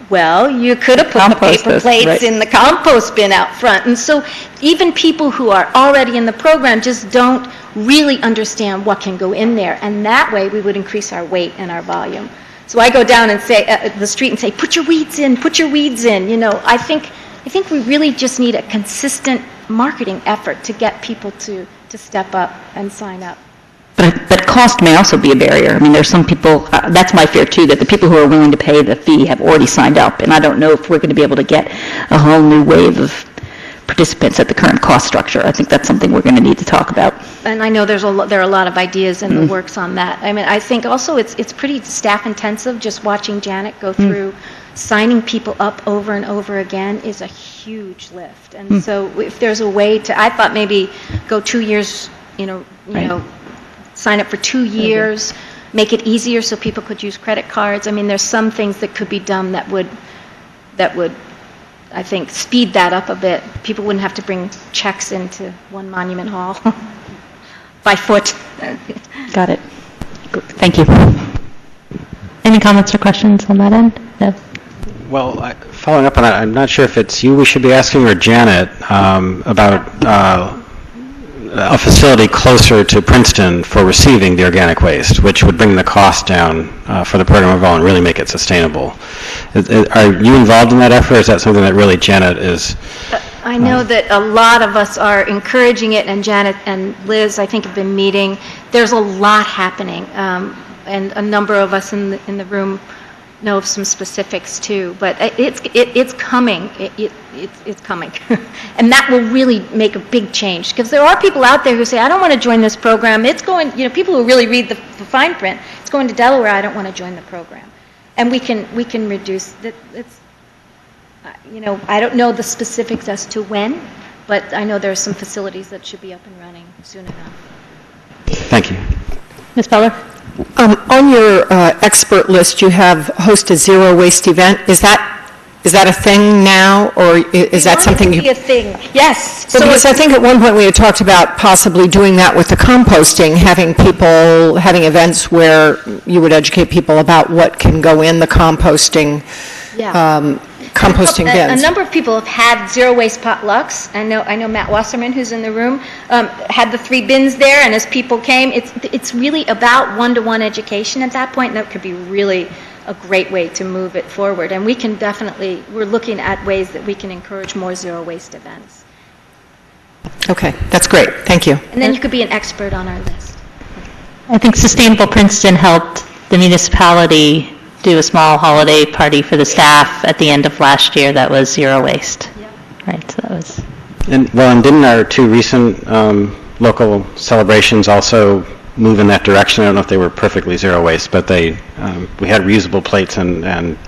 well, you could have put the paper plates in the compost bin out front. And so even people who are already in the program just don't really understand what can go in there. And that way, we would increase our weight and our volume. So I go down and say, the street and say, put your weeds in, put your weeds in. I think I think we really just need a consistent marketing effort to get people to step up and sign up. But cost may also be a barrier. I mean, there's some people, that's my fear too, that the people who are willing to pay the fee have already signed up, and I don't know if we're going to be able to get a whole new wave of participants at the current cost structure. I think that's something we're going to need to talk about. And I know there are a lot of ideas in the works on that. I mean, I think also it's pretty staff intensive. Just watching Janet go through signing people up over and over again is a huge lift. And so if there's a way to, I thought maybe go 2 years, sign up for 2 years, make it easier so people could use credit cards. I mean, there's some things that could be done that would, I think, speed that up a bit. People wouldn't have to bring checks into one Monument Hall by foot. Got it. Thank you. Any comments or questions on that end? No? Well, following up on that, I'm not sure if it's you we should be asking or Janet about a facility closer to Princeton for receiving the organic waste, which would bring the cost down for the program overall and really make it sustainable. Are you involved in that effort, or is that something that really Janet is? I know that a lot of us are encouraging it, and Janet and Liz, I think, have been meeting. There's a lot happening, and a number of us in the room know of some specifics too, but it's coming. It's coming, and that will really make a big change, because there are people out there who say, I don't want to join this program. It's going, people who really read the fine print. It's going to Delaware. I don't want to join the program, and we can reduce that. It's I don't know the specifics as to when, but I know there are some facilities that should be up and running soon enough. Thank you. Ms. Beller? On your expert list, you have host a zero waste event. Is that a thing now, or is that something you? It a thing. Yes. So because I think at one point we had talked about possibly doing that with the composting, having events where you would educate people about what can go in the composting. Yeah. Composting bins. A number of people have had zero waste potlucks. I know Matt Wasserman, who's in the room, had the 3 bins there, and as people came, it's really about one-to-one education at that point, and that could be really a great way to move it forward. And we're looking at ways that we can encourage more zero waste events. Okay, that's great. Thank you. And then you could be an expert on our list. I think Sustainable Princeton helped the municipality do a small holiday party for the staff at the end of last year that was zero waste. Yeah. Right, so that was... And didn't our 2 recent local celebrations also move in that direction? I don't know if they were perfectly zero waste, but we had reusable plates and...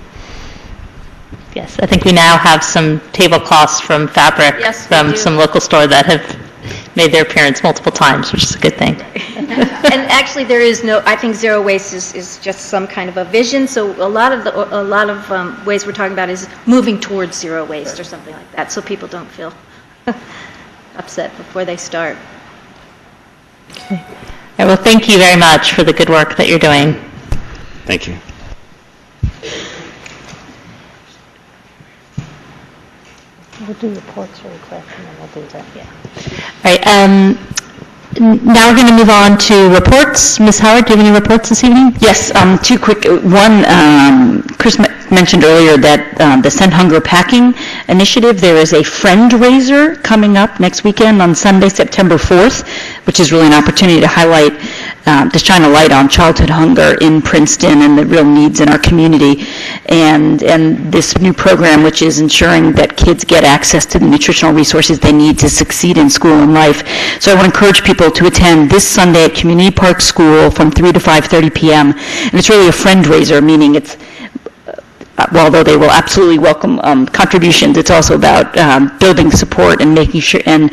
Yes, I think we now have some tablecloths from fabric from some local store that have made their appearance multiple times, which is a good thing. And actually, there is I think zero waste is just some kind of a vision. So a lot of ways we're talking about is moving towards zero waste or something like that, so people don't feel upset before they start. Okay. All right, well, thank you very much for the good work that you're doing. Thank you. We'll do reports really quick, and then we'll do that. Yeah. All right. Now we're going to move on to reports. Ms. Howard, do you have any reports this evening? Yes, 2 quick. One, Chris mentioned earlier that the Send Hunger Packing Initiative, there is a friend raiser coming up next weekend on Sunday, September 4th, which is really an opportunity to highlight, to shine a light on childhood hunger in Princeton and the real needs in our community. And this new program, which is ensuring that kids get access to the nutritional resources they need to succeed in school and life. So I want to encourage people to attend this Sunday at Community Park School from 3 to 5:30 p.m. And it's really a friend raiser, meaning it's, although they will absolutely welcome contributions, it's also about building support and making sure and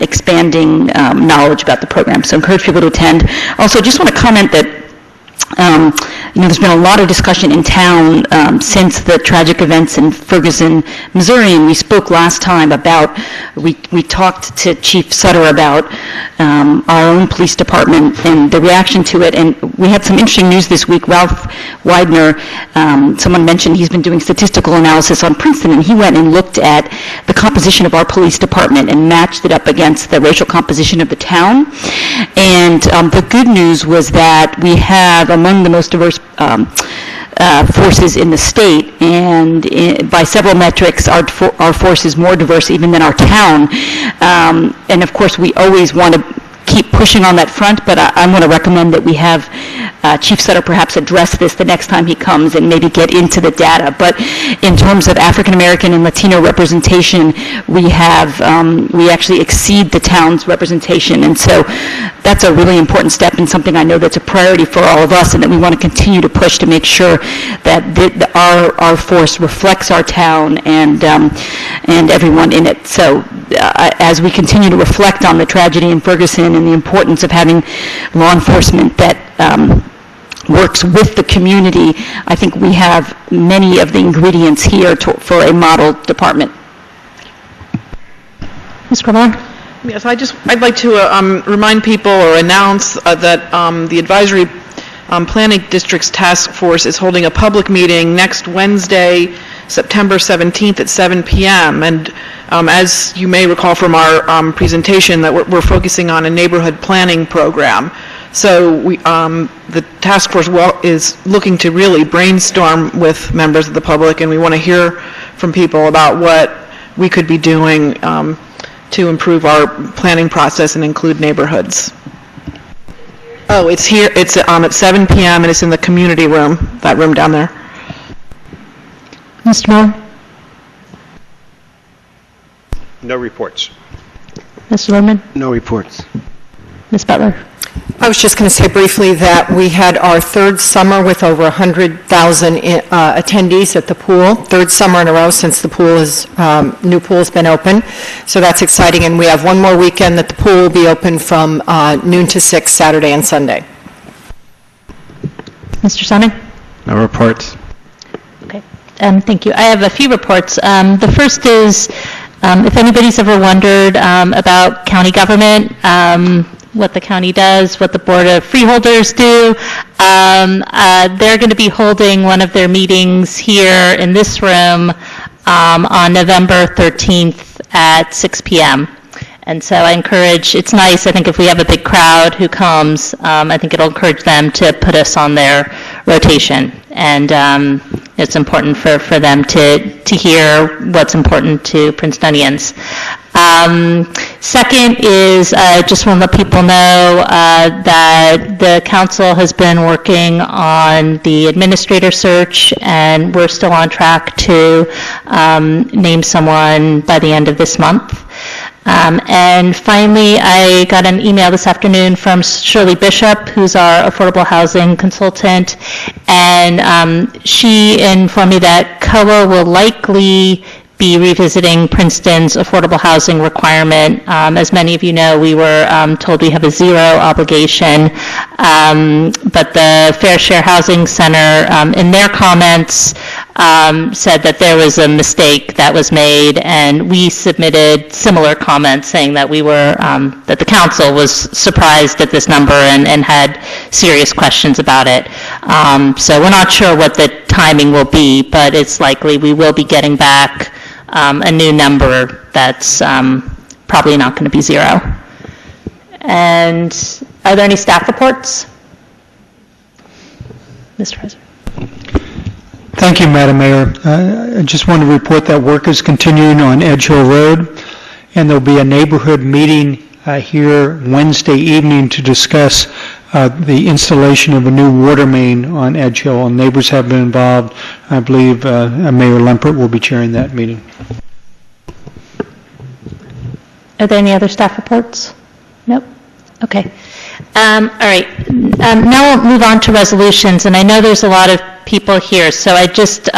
expanding knowledge about the program. So I encourage people to attend. Also, just want to comment that there's been a lot of discussion in town since the tragic events in Ferguson, Missouri, and we spoke last time about, we talked to Chief Sutter about our own police department and the reaction to it, and we had some interesting news this week. Ralph Widener, someone mentioned he's been doing statistical analysis on Princeton, and he went and looked at the composition of our police department and matched it up against the racial composition of the town. And the good news was that we have among the most diverse forces in the state, and by several metrics, our force is more diverse even than our town. And of course, we always want to keep pushing on that front, but I want to recommend that we have Chief Sutter perhaps address this the next time he comes and maybe get into the data. But in terms of African American and Latino representation, we actually exceed the town's representation, and so that's a really important step and something I know that's a priority for all of us, and that we want to continue to push to make sure that our force reflects our town and everyone in it. So as we continue to reflect on the tragedy in Ferguson and the importance of having law enforcement that works with the community, I think we have many of the ingredients here for a model department. Ms. Gramar? Yes, I'd like to remind people or announce that the Advisory Planning Districts Task Force is holding a public meeting next Wednesday, September 17th at 7 p.m. And as you may recall from our presentation, that we're focusing on a neighborhood planning program. So the task force is looking to really brainstorm with members of the public, and we want to hear from people about what we could be doing to improve our planning process and include neighborhoods. Oh, it's here. It's at 7 p.m. and it's in the community room, that room down there. Mr. Moore? No reports. Mr. Lerman? No reports. Ms. Butler? I was just going to say briefly that we had our third summer with over 100,000 attendees at the pool, third summer in a row since the new pool has been open. So that's exciting, and we have one more weekend that the pool will be open from noon to 6, Saturday and Sunday. Mr. Sonning? No reports. Okay, thank you. I have a few reports. The first is, if anybody's ever wondered about county government, what the county does, what the Board of Freeholders do, they're going to be holding one of their meetings here in this room on November 13th at 6 p.m. And so I encourage, it's nice, I think if we have a big crowd who comes, I think it'll encourage them to put us on their rotation. And it's important for them to hear what's important to Princetonians. Second is, I just want to let people know that the council has been working on the administrator search, and we're still on track to name someone by the end of this month. And finally, I got an email this afternoon from Shirley Bishop, who's our affordable housing consultant, and she informed me that COA will likely be revisiting Princeton's affordable housing requirement. As many of you know, we were told we have a zero obligation, but the Fair Share Housing Center, in their comments, said that there was a mistake that was made, and we submitted similar comments saying that we were, that the council was surprised at this number and had serious questions about it. So we're not sure what the timing will be, but it's likely we will be getting back a new number that's probably not going to be zero. And are there any staff reports? Mr. President. Thank you, Madam Mayor. I just want to report that work is continuing on Edge Hill Road, and there'll be a neighborhood meeting here Wednesday evening to discuss the installation of a new water main on Edge Hill, and neighbors have been involved. I believe Mayor Lempert will be chairing that meeting. Are there any other staff reports? Nope. Okay. All right. Now we'll move on to resolutions, and I know there's a lot of people here, so I just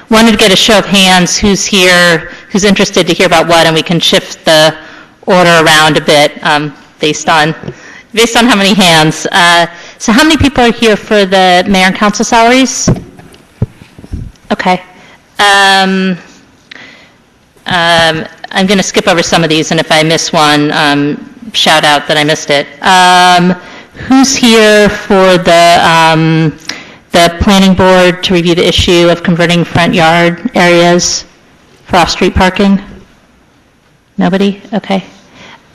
wanted to get a show of hands who's here, who's interested to hear about what, and we can shift the order around a bit based on how many hands. So how many people are here for the mayor and council salaries? Okay. I'm going to skip over some of these, and if I miss one, shout out that I missed it. Who's here for the planning board to review the issue of converting front yard areas for off-street parking? Nobody? Okay.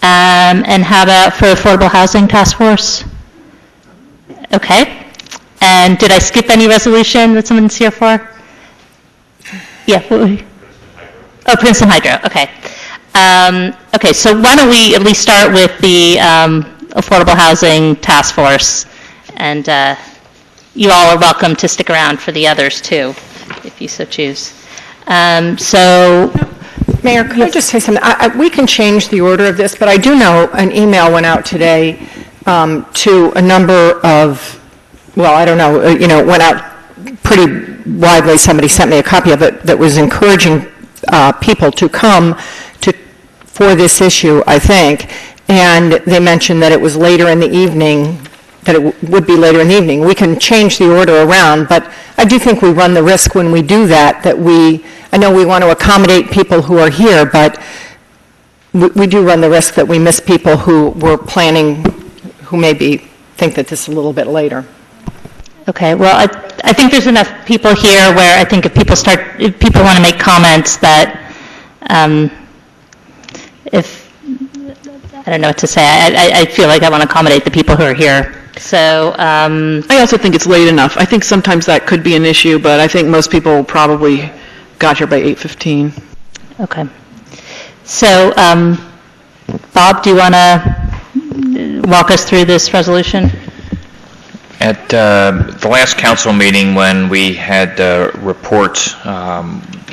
And how about for affordable housing task force? Okay. And did I skip any resolution that someone's here for? Yeah. Oh, Princeton Hydro, okay. Okay, so why don't we at least start with the Affordable Housing Task Force, and you all are welcome to stick around for the others too, if you so choose. So, Mayor, could I just say something? We can change the order of this, but I do know an email went out today to a number of, well, I don't know, it went out pretty widely. Somebody sent me a copy of it that was encouraging people to come for this issue, I think, and they mentioned that it was later in the evening, that it would be later in the evening. We can change the order around, but I do think we run the risk when we do that, I know we want to accommodate people who are here, but we do run the risk that we miss people who were planning, who maybe think that this is a little bit later. okay, well, I think there's enough people here where I think if people want to make comments that, I don't know what to say. I feel like I want to accommodate the people who are here. So, I also think it's late enough. I think sometimes that could be an issue, but I think most people probably got here by 8:15. okay. So, Bob, do you want to walk us through this resolution? At the last council meeting, when we had reports,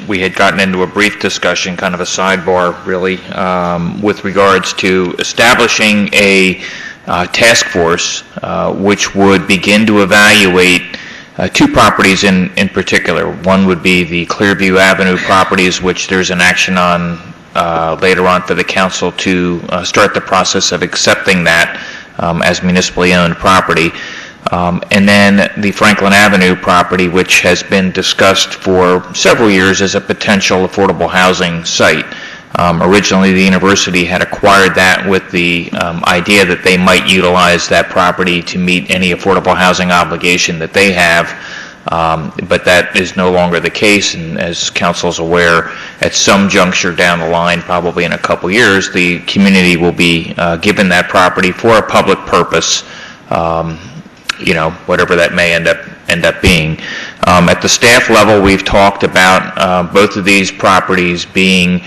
we had gotten into a brief discussion, kind of a sidebar, really, with regards to establishing a task force which would begin to evaluate two properties in particular. One would be the Clearview Avenue properties, which there's an action on later on for the council to start the process of accepting that as municipally owned property. And then the Franklin Avenue property, which has been discussed for several years as a potential affordable housing site. Originally, the university had acquired that with the idea that they might utilize that property to meet any affordable housing obligation that they have, but that is no longer the case, and as council is aware, at some juncture down the line, probably in a couple years, the community will be given that property for a public purpose, whatever that may end up being. At the staff level, we've talked about both of these properties being,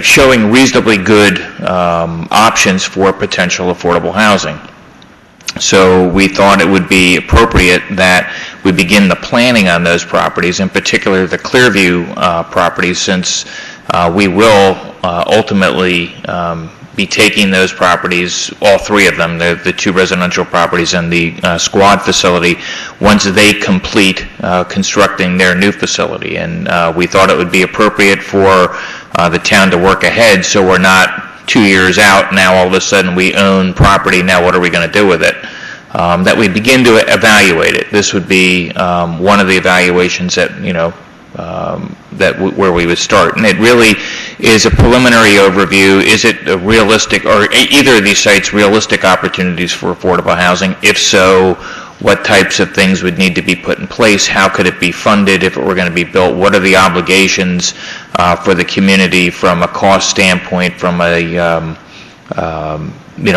showing reasonably good options for potential affordable housing. So we thought it would be appropriate that we begin the planning on those properties, in particular the Clearview properties, since we will ultimately be taking those properties, all three of them, the two residential properties and the squad facility, once they complete constructing their new facility. And we thought it would be appropriate for the town to work ahead, so we're not 2 years out, now all of a sudden we own property, now what are we going to do with it? That we begin to evaluate it. This would be one of the evaluations that, where we would start. And it really is a preliminary overview. Is it a realistic, or either of these sites realistic opportunities for affordable housing? If so, what types of things would need to be put in place? How could it be funded if it were going to be built? What are the obligations for the community from a cost standpoint, from a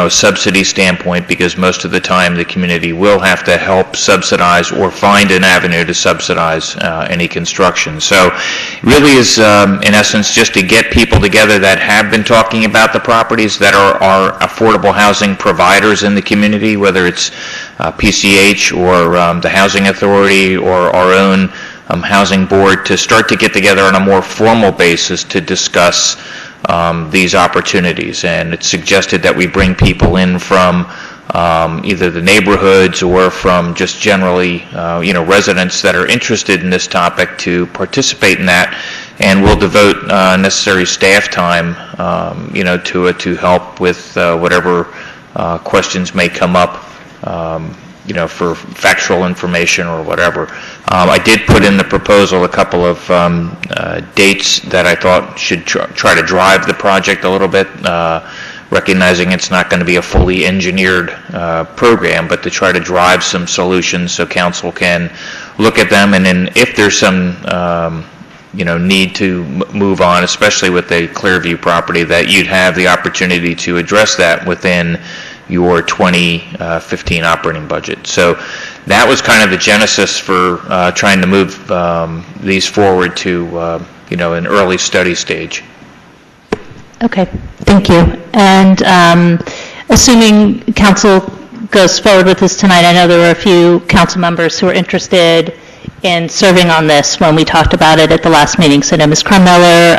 subsidy standpoint, because most of the time the community will have to help subsidize or find an avenue to subsidize any construction. So it really is, in essence, just to get people together that have been talking about the properties that are affordable housing providers in the community, whether it's PCH or the Housing Authority or our own housing board, to start to get together on a more formal basis to discuss these opportunities. And it's suggested that we bring people in from either the neighborhoods or from just generally, residents that are interested in this topic to participate in that. And we'll devote necessary staff time, to it to help with whatever questions may come up, for factual information or whatever. I did put in the proposal a couple of dates that I thought should try to drive the project a little bit, recognizing it's not going to be a fully engineered program, but to try to drive some solutions so council can look at them, and then if there's some need to move on, especially with the Clearview property, that you'd have the opportunity to address that within your 2015 operating budget. So that was kind of the genesis for trying to move these forward to, an early study stage. Okay, thank you. And assuming council goes forward with this tonight, I know there were a few council members who were interested in serving on this when we talked about it at the last meeting. So I know Ms. Crummiller,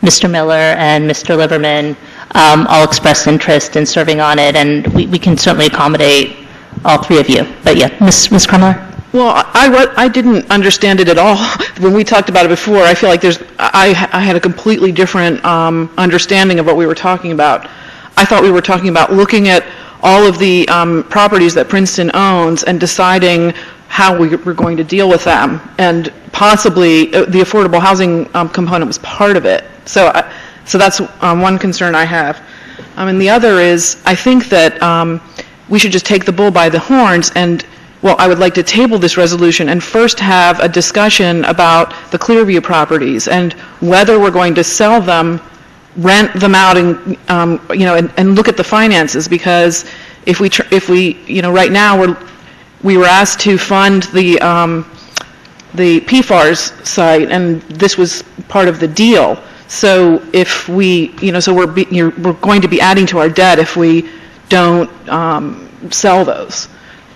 Mr. Miller, and Mr. Liverman all expressed interest in serving on it, and we can certainly accommodate all three of you. But yeah, Ms. Crummiller? Well, I didn't understand it at all. When we talked about it before, I feel like I had a completely different understanding of what we were talking about. I thought we were talking about looking at all of the properties that Princeton owns and deciding how we were going to deal with them. And possibly the affordable housing component was part of it. So that's one concern I have. And the other is, I think that we should just take the bull by the horns and, well, I would like to table this resolution and first have a discussion about the Clearview properties and whether we're going to sell them, rent them out, and and look at the finances. Because if we right now we were asked to fund the PFARS site, and this was part of the deal. So if we, so we're going to be adding to our debt if we don't sell those.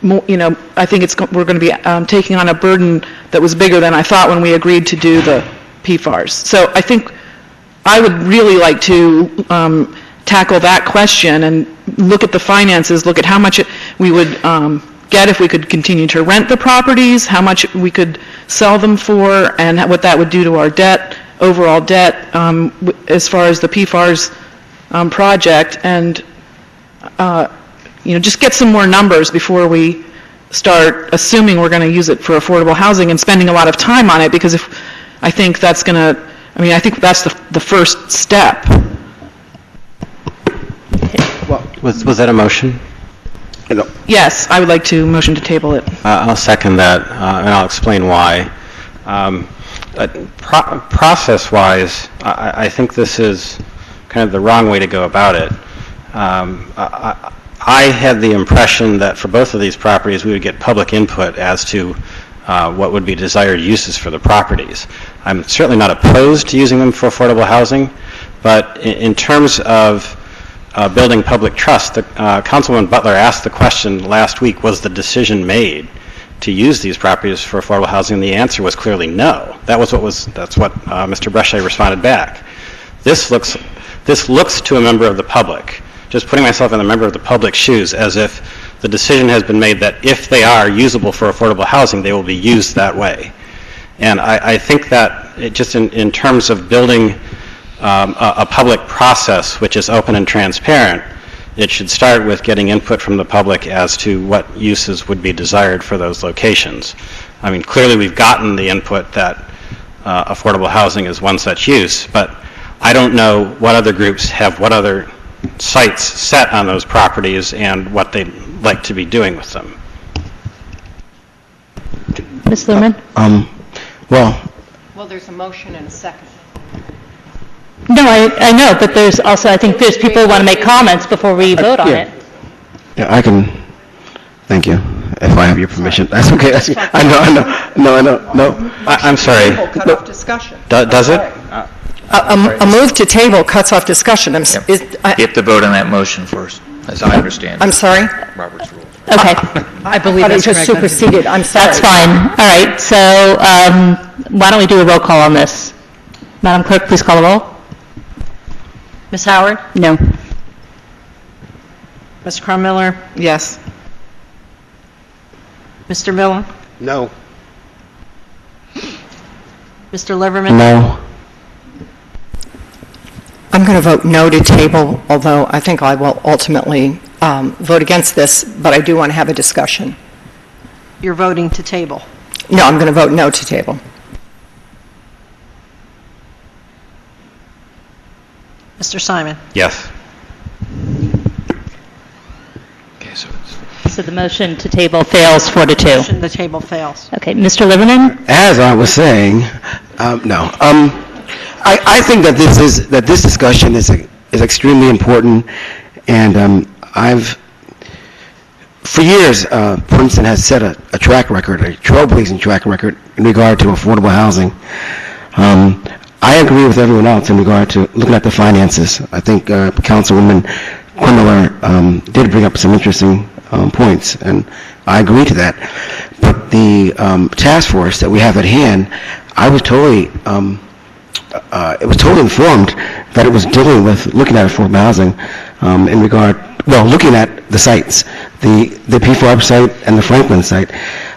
I think we're going to be taking on a burden that was bigger than I thought when we agreed to do the PFARS. So I think I would really like to tackle that question and look at the finances, look at how much we would get if we could continue to rent the properties, how much we could sell them for, and what that would do to our debt, overall debt, as far as the PFARS project, and just get some more numbers before we start assuming we're going to use it for affordable housing and spending a lot of time on it, because I think that's the first step. Was that a motion? Yes, I would like to motion to table it. I'll second that, and I'll explain why. Process-wise, I think this is kind of the wrong way to go about it. I had the impression that for both of these properties, we would get public input as to what would be desired uses for the properties. I'm certainly not opposed to using them for affordable housing, but in terms of building public trust, Councilwoman Butler asked the question last week, was the decision made to use these properties for affordable housing? And the answer was clearly no. That's what Mr. Brechet responded back. This looks to a member of the public, just putting myself in the member of the public's shoes, as if the decision has been made that if they are usable for affordable housing, they will be used that way. And I think that just in terms of building a public process which is open and transparent, it should start with getting input from the public as to what uses would be desired for those locations. I mean, clearly we've gotten the input that affordable housing is one such use, but I don't know what other groups have what other sites set on those properties and what they'd like to be doing with them. Ms. Luhrmann? Well, there's a motion and a second. No, I know, but I think there's people who want to make comments before we vote on it. Yeah, I can. Thank you. If I have your permission, that's okay. I know. No. I'm sorry. Cut off discussion. Does it? A move to table cuts off discussion. You have to vote on that motion first, as I understand it. I'm sorry? Robert's rule. Okay. I believe that's just superseded. I'm sorry. That's fine. All right, so why don't we do a roll call on this? Madam Clerk, please call the roll. Ms. Howard? No. Ms. Crummiller? Yes. Mr. Miller? No. Mr. Liverman? No. I'm going to vote no to table, although I think I will ultimately vote against this, but I do want to have a discussion. You're voting to table. No, I'm going to vote no to table. Mr. Simon? Yes. Okay, So the motion to table fails 4-2. Motion to table fails. Okay, Mr. Liverman? As I was saying, no. I think that this discussion is extremely important, and for years, Princeton has set a track record, a trailblazing track record in regard to affordable housing. I agree with everyone else in regard to looking at the finances. I think Councilwoman Quindler did bring up some interesting points, and I agree to that. But the task force that we have at hand, I was totally, it was totally informed that it was dealing with looking at affordable housing in regard, well, looking at the sites, the P4 site and the Franklin site.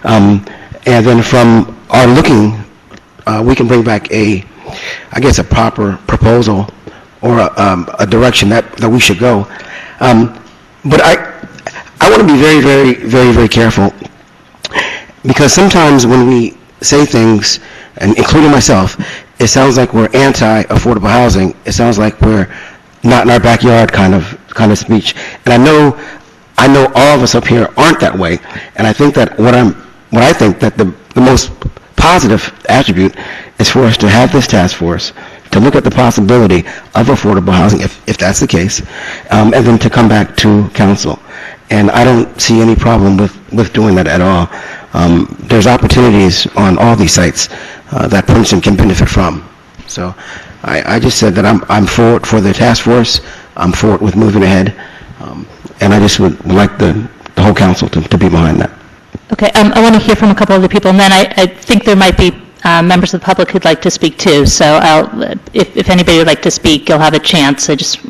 And then from our looking, we can bring back a proper proposal or a direction that we should go. But I want to be very, very, very, very careful, because sometimes when we say things, and including myself, it sounds like we're anti-affordable housing. It sounds like we're not in our backyard kind of speech. And I know all of us up here aren't that way. And I think that what I think that the most positive attribute is for us to have this task force to look at the possibility of affordable housing, if that's the case, and then to come back to council. And I don't see any problem with doing that at all. There's opportunities on all these sites that Princeton can benefit from. So I just said that I'm for it for the task force. I'm for it with moving ahead. And I just would like the whole council to be behind that. Okay, I want to hear from a couple other people, and then I think there might be members of the public who'd like to speak too. So if anybody would like to speak, you'll have a chance. So just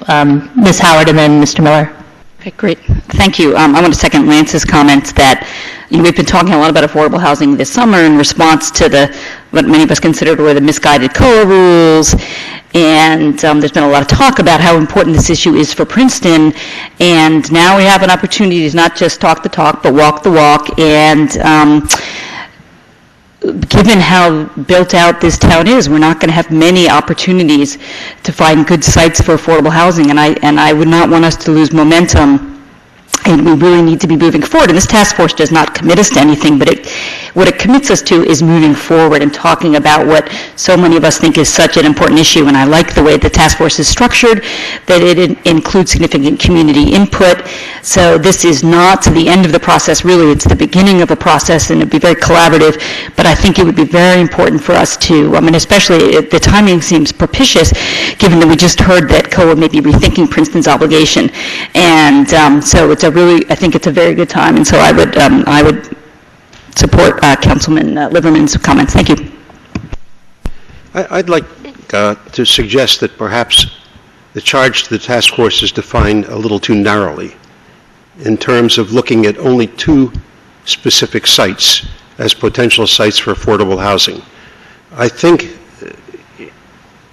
Ms. Howard and then Mr. Miller. Okay, great. Thank you. I want to second Lance's comments that we've been talking a lot about affordable housing this summer in response to what many of us considered were the misguided COA rules. And there's been a lot of talk about how important this issue is for Princeton. And now we have an opportunity to not just talk the talk, but walk the walk. And given how built out this town is, we're not going to have many opportunities to find good sites for affordable housing. And I would not want us to lose momentum. And we really need to be moving forward. And this task force does not commit us to anything, but what it commits us to is moving forward and talking about what so many of us think is such an important issue. And I like the way the task force is structured, that it includes significant community input. So this is not the end of the process, really. It's the beginning of a process, and it'd be very collaborative. But I think it would be very important for us to, especially the timing seems propitious, given that we just heard that COA may be rethinking Princeton's obligation. And so I think it's a very good time, and so I would support Councilman Liverman's comments. Thank you. I'd like to suggest that perhaps the charge to the task force is defined a little too narrowly in terms of looking at only two specific sites as potential sites for affordable housing. I think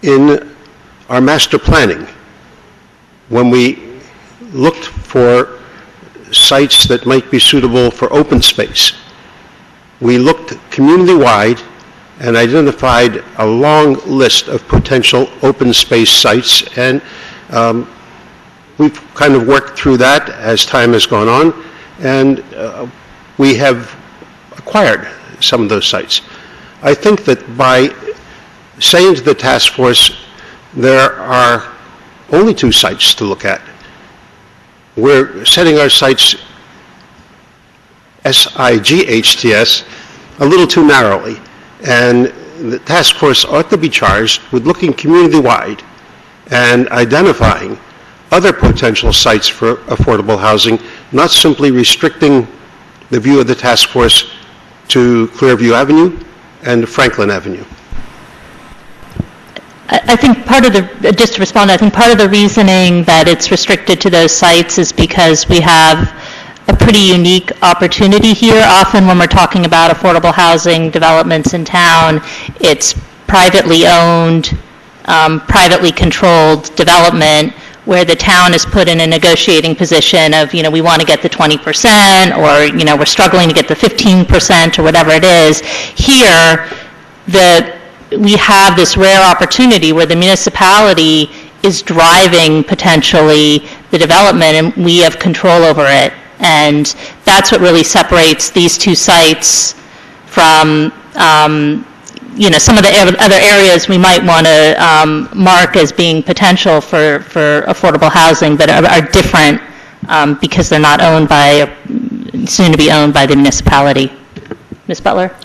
in our master planning, when we looked for sites that might be suitable for open space, we looked community-wide and identified a long list of potential open space sites, and we've kind of worked through that as time has gone on, and we have acquired some of those sites. I think that by saying to the task force there are only two sites to look at, we're setting our sights, SIGHTS, a little too narrowly. And the task force ought to be charged with looking community-wide and identifying other potential sites for affordable housing, not simply restricting the view of the task force to Clearview Avenue and Franklin Avenue. I think just to respond, I think part of the reasoning that it's restricted to those sites is because we have a pretty unique opportunity here. Often when we're talking about affordable housing developments in town, it's privately owned, privately controlled development where the town is put in a negotiating position of, we want to get the 20% or, we're struggling to get the 15% or whatever it is. Here, we have this rare opportunity where the municipality is driving potentially the development and we have control over it. And that's what really separates these two sites from, some of the other areas we might want to mark as being potential for affordable housing, but are different because they're not owned by soon to be owned by the municipality. Ms. Butler?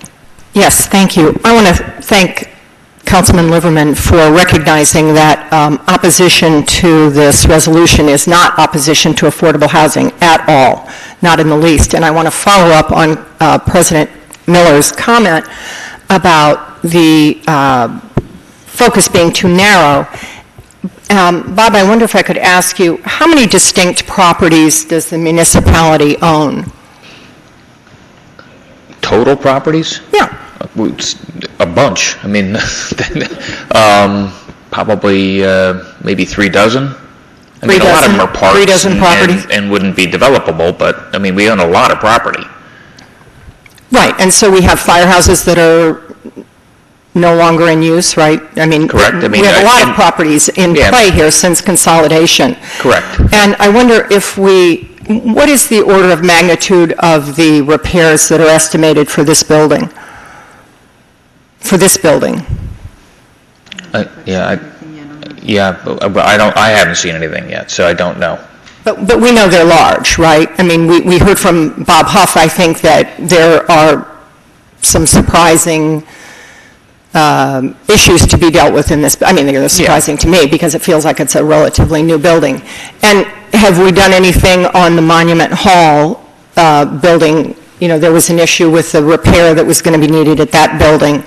Yes, thank you. I want to thank Councilman Liverman for recognizing that opposition to this resolution is not opposition to affordable housing at all, not in the least. And I want to follow up on President Miller's comment about the focus being too narrow. Bob, I wonder if I could ask you, how many distinct properties does the municipality own? Total properties? Yeah. A bunch. I mean, probably maybe 3 dozen. I mean, a lot of them are parks 3 dozen properties? and wouldn't be developable, but I mean, we own a lot of property. Right, and so we have firehouses that are no longer in use, right? I mean, correct. I mean, we have a lot of properties in play here since consolidation. Correct. And I wonder if what is the order of magnitude of the repairs that are estimated for this building? For this building? But I haven't seen anything yet, so I don't know. But we know they're large, right? I mean, we heard from Bob Huff, I think, that there are some surprising issues to be dealt with in this. I mean, they're surprising to me because it feels like it's a relatively new building. And have we done anything on the Monument Hall building? You know, there was an issue with the repair that was going to be needed at that building.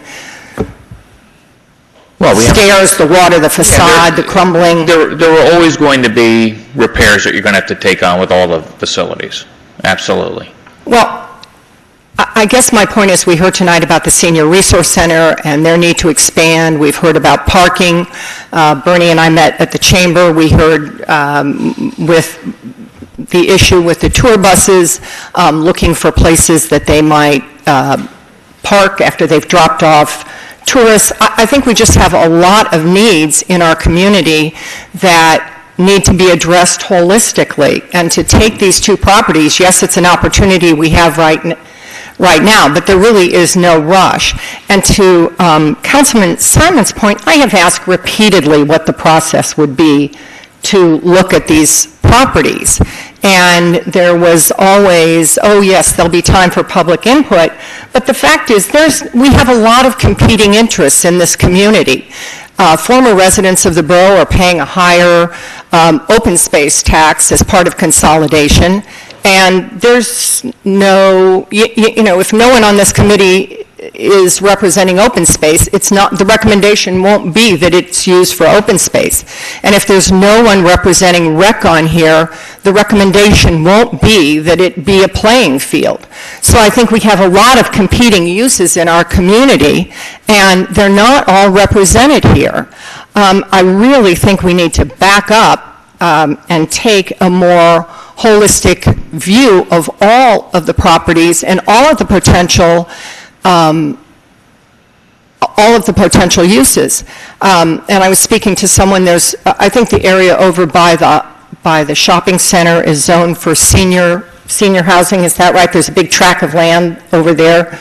Well, stairs, the water, the facade, the crumbling. There are always going to be repairs that you're going to have to take on with all the facilities. Absolutely. Well, I guess my point is we heard tonight about the Senior Resource Center and their need to expand. We've heard about parking. Bernie and I met at the chamber. We heard with the issue with the tour buses, looking for places that they might park after they've dropped off tourists. I think we just have a lot of needs in our community that need to be addressed holistically. And to take these 2 properties, yes, it's an opportunity we have right now, but there really is no rush. And to Councilman Simon's point, I have asked repeatedly what the process would be to look at these properties. And there was always, oh yes, there'll be time for public input. But the fact is, we have a lot of competing interests in this community. Former residents of the borough are paying a higher open space tax as part of consolidation. And there's no, you know, if no one on this committee is representing open space, it's not, the recommendation won't be that it's used for open space. And if there's no one representing rec on here, the recommendation won't be that it be a playing field. So I think we have a lot of competing uses in our community, and they're not all represented here. I really think we need to back up and take a more holistic view of all of the properties and all of the potential uses. And I was speaking to someone, I think the area over by the shopping center is zoned for senior housing, is that right? There's a big tract of land over there,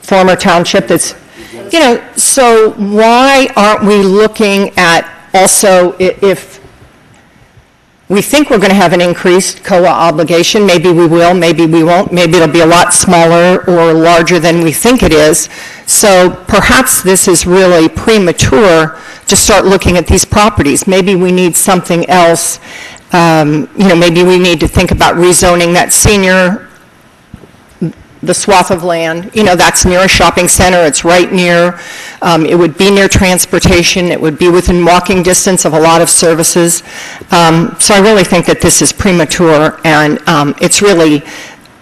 former township that's, you know, so why aren't we looking at also if we think we're going to have an increased COA obligation. Maybe we will, maybe we won't. Maybe it'll be a lot smaller or larger than we think it is. So perhaps this is really premature to start looking at these properties. Maybe we need something else. Maybe we need to think about rezoning that the swath of land. You know, that's near a shopping center. It's right near, it would be near transportation. It would be within walking distance of a lot of services. So I really think that this is premature, and it's really,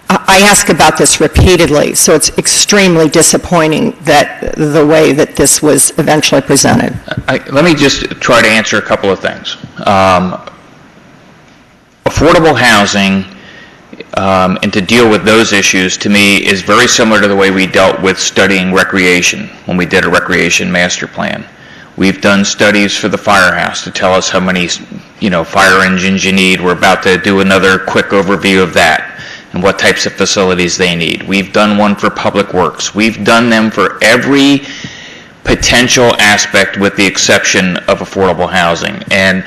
I ask about this repeatedly, so it's extremely disappointing that the way that this was eventually presented. Let me just try to answer a couple of things. Affordable housing and to deal with those issues, to me, is very similar to the way we dealt with studying recreation when we did a recreation master plan. We've done studies for the firehouse to tell us how many, fire engines you need. We're about to do another quick overview of that and what types of facilities they need. We've done one for public works. We've done them for every potential aspect with the exception of affordable housing. And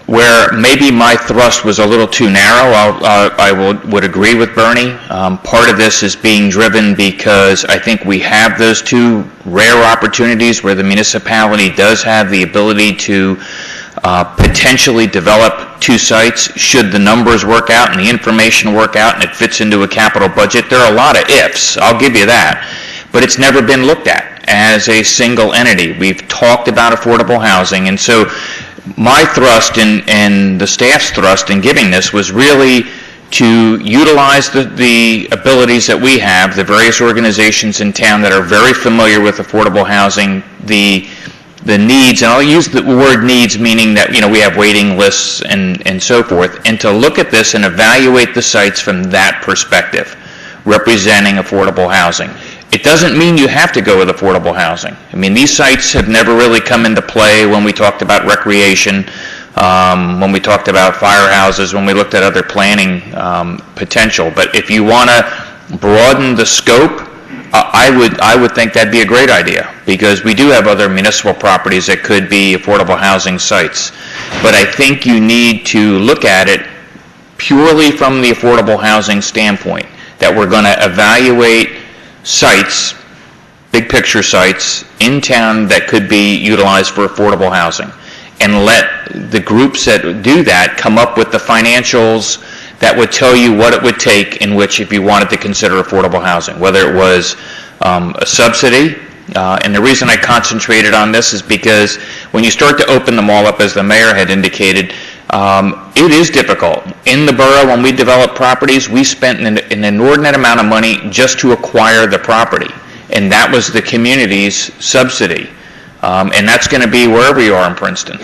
where maybe my thrust was a little too narrow, I would agree with Bernie. Part of this is being driven because I think we have those two rare opportunities where the municipality does have the ability to potentially develop two sites should the numbers work out and the information work out and it fits into a capital budget. There are a lot of ifs, I'll give you that, but it's never been looked at as a single entity. We've talked about affordable housing, and so my thrust and the staff's thrust in giving this was really to utilize the abilities that we have, the various organizations in town that are very familiar with affordable housing, the needs, and I'll use the word needs meaning that, you know, we have waiting lists and so forth, and to look at this and evaluate the sites from that perspective, representing affordable housing. It doesn't mean you have to go with affordable housing. I mean, these sites have never really come into play when we talked about recreation, when we talked about firehouses, when we looked at other planning potential. But if you want to broaden the scope, I would think that'd be a great idea, because we do have other municipal properties that could be affordable housing sites. But I think you need to look at it purely from the affordable housing standpoint, that we're going to evaluate sites, big picture sites in town that could be utilized for affordable housing, and let the groups that do that come up with the financials that would tell you what it would take in which, if you wanted to consider affordable housing, whether it was a subsidy. And the reason I concentrated on this is because when you start to open them all up, as the mayor had indicated, it is difficult. In the borough, when we develop properties, we spent an inordinate amount of money just to acquire the property, and that was the community's subsidy. And that's going to be wherever you are in Princeton.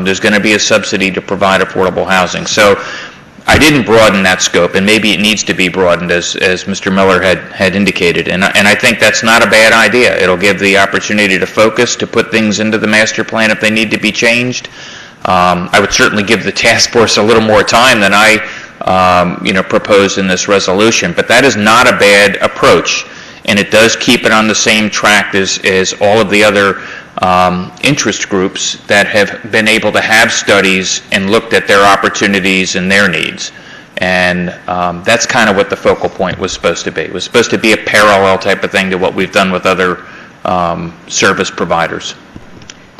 There's going to be a subsidy to provide affordable housing. So I didn't broaden that scope, and maybe it needs to be broadened, as Mr. Miller had indicated. And I think that's not a bad idea. It'll give the opportunity to focus, to put things into the master plan if they need to be changed. I would certainly give the task force a little more time than I proposed in this resolution, but that is not a bad approach, and it does keep it on the same track as all of the other interest groups that have been able to have studies and looked at their opportunities and their needs. And that's kind of what the focal point was supposed to be. It was supposed to be a parallel type of thing to what we've done with other service providers.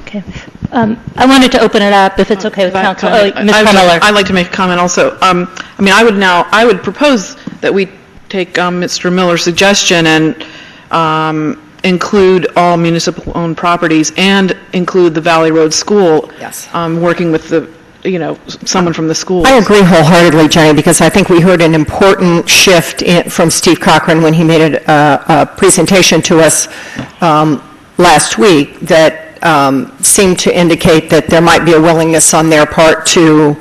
Okay. I wanted to open it up, if it's okay with council. Ms. Miller. I'd like to make a comment also. I would propose that we take Mr. Miller's suggestion and include all municipal-owned properties and include the Valley Road School. Yes. Working with someone from the school. I agree wholeheartedly, Jenny, because I think we heard an important shift from Steve Cochran when he made a presentation to us last week that seemed to indicate that there might be a willingness on their part to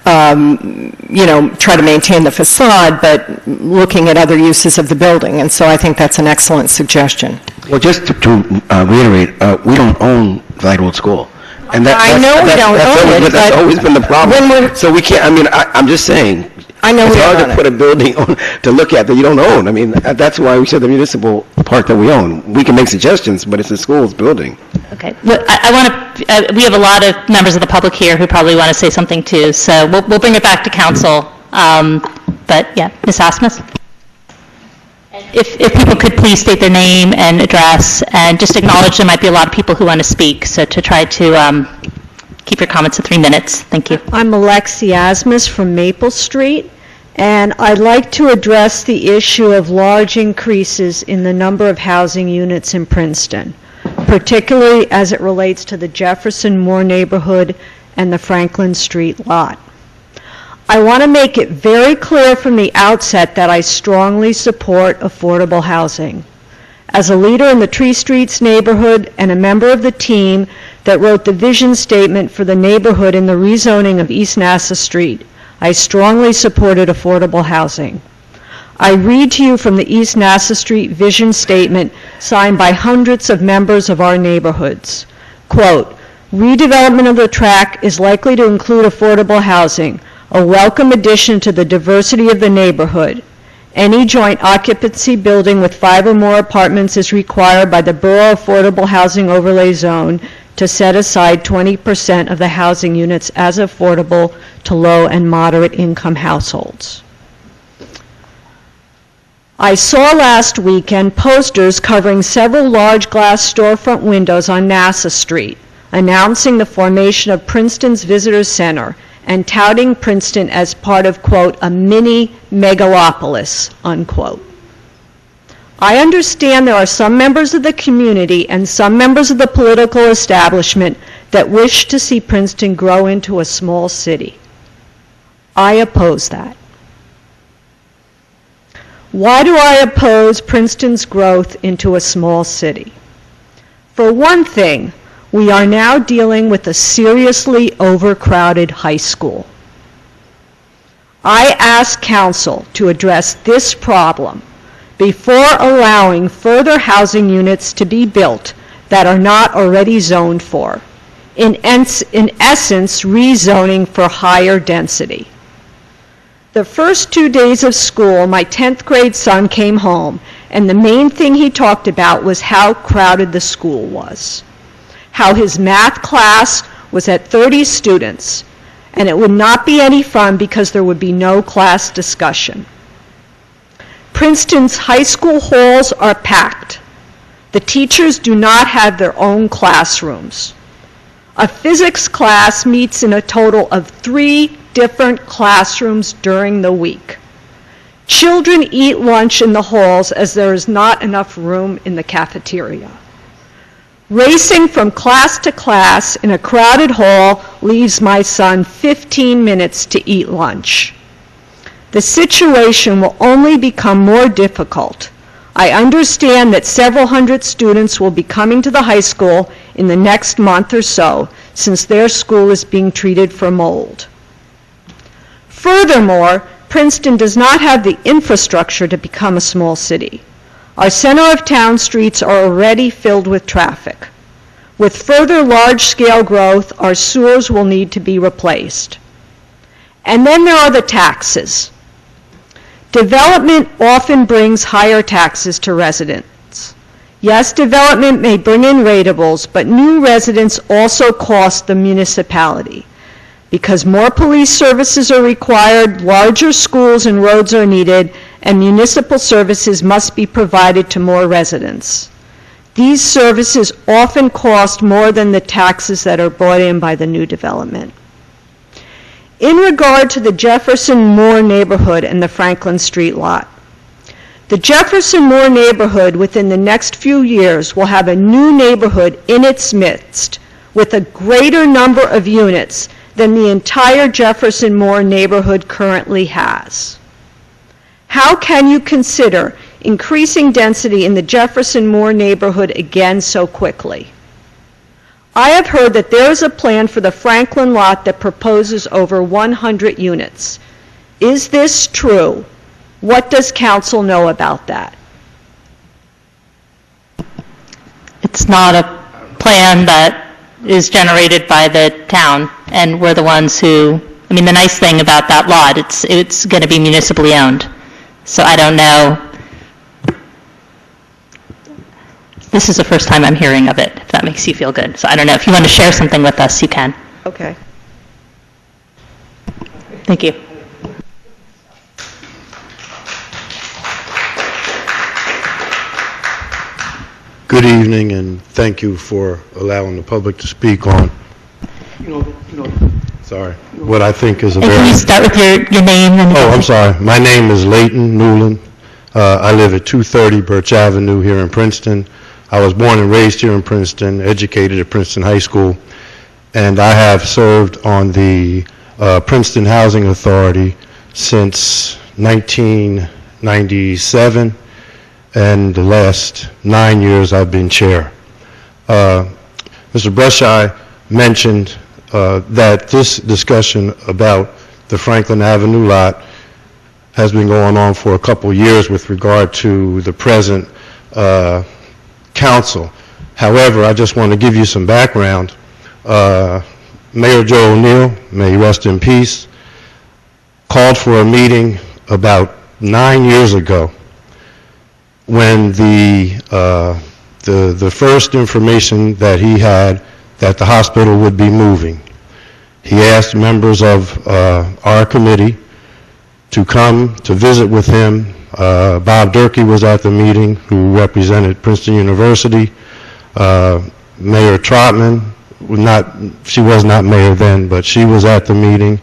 try to maintain the facade, but looking at other uses of the building. And so I think that's an excellent suggestion. Well, just to reiterate, we don't own Valley Road School. And I know we don't own it, but that's always been the problem. So we can't, I'm just saying, I know it's we hard don't to own put a building on to look at that you don't own. That's why we said the municipal part that we own. We can make suggestions, but it's the school's building. Okay. Well, I want to, we have a lot of members of the public here who probably want to say something too, so we'll bring it back to council. But yeah, Ms. Asmus? If people could please state their name and address, and just acknowledge there might be a lot of people who want to speak, so to try to keep your comments to 3 minutes. Thank you. I'm Alexi Asmus from Maple Street, and I'd like to address the issue of large increases in the number of housing units in Princeton, particularly as it relates to the Jefferson Moore neighborhood and the Franklin Street lot. I want to make it very clear from the outset that I strongly support affordable housing. As a leader in the Tree Streets neighborhood and a member of the team that wrote the vision statement for the neighborhood in the rezoning of East Nassau Street, I strongly supported affordable housing. I read to you from the East Nassau Street vision statement signed by hundreds of members of our neighborhoods. Quote, redevelopment of the tract is likely to include affordable housing, a welcome addition to the diversity of the neighborhood. Any joint occupancy building with 5 or more apartments is required by the Borough Affordable Housing Overlay Zone to to set aside 20% of the housing units as affordable to low and moderate income households. I saw last weekend posters covering several large glass storefront windows on Nassau Street, announcing the formation of Princeton's Visitor Center and touting Princeton as part of, quote, a mini megalopolis, unquote. I understand there are some members of the community and some members of the political establishment that wish to see Princeton grow into a small city. I oppose that. Why do I oppose Princeton's growth into a small city? For one thing, we are now dealing with a seriously overcrowded high school. I ask council to address this problem before allowing further housing units to be built that are not already zoned for. In essence, rezoning for higher density. The first 2 days of school, my 10th grade son came home, and the main thing he talked about was how crowded the school was. How his math class was at 30 students, and it would not be any fun because there would be no class discussion. Princeton's high school halls are packed. The teachers do not have their own classrooms. A physics class meets in a total of 3 different classrooms during the week. Children eat lunch in the halls as there is not enough room in the cafeteria. Racing from class to class in a crowded hall leaves my son 15 minutes to eat lunch. The situation will only become more difficult. I understand that several hundred students will be coming to the high school in the next month or so, since their school is being treated for mold. Furthermore, Princeton does not have the infrastructure to become a small city. Our center of town streets are already filled with traffic. With further large-scale growth, our sewers will need to be replaced. And then there are the taxes. Development often brings higher taxes to residents. Yes, development may bring in ratables, but new residents also cost the municipality. Because more police services are required, larger schools and roads are needed, and municipal services must be provided to more residents. These services often cost more than the taxes that are brought in by the new development. In regard to the Jefferson Moore neighborhood and the Franklin Street lot, the Jefferson Moore neighborhood within the next few years will have a new neighborhood in its midst with a greater number of units than the entire Jefferson Moore neighborhood currently has. How can you consider increasing density in the Jefferson Moore neighborhood again so quickly? I have heard that there is a plan for the Franklin lot that proposes over 100 units. Is this true? What does council know about that? It's not a plan that is generated by the town, and we're the ones who, I mean, the nice thing about that lot, it's going to be municipally owned. So I don't know. This is the first time I'm hearing of it, if that makes you feel good. So I don't know. If you want to share something with us, you can. Okay. Thank you. Good evening, and thank you for allowing the public to speak on, sorry, what I think is a And very... can you start with your name? And Oh, I'm sorry. My name is Leighton Newland. I live at 230 Birch Avenue here in Princeton. I was born and raised here in Princeton, educated at Princeton High School, and I have served on the Princeton Housing Authority since 1997, and the last 9 years I've been chair. Mr. Brusheye mentioned that this discussion about the Franklin Avenue lot has been going on for a couple years with regard to the present council. However, I just want to give you some background. Mayor Joe O'Neill, may he rest in peace, called for a meeting about 9 years ago when the first information that he had that the hospital would be moving. He asked members of our committee to come to visit with him. Bob Durkee was at the meeting, who represented Princeton University. Mayor Trotman, she was not mayor then, but she was at the meeting.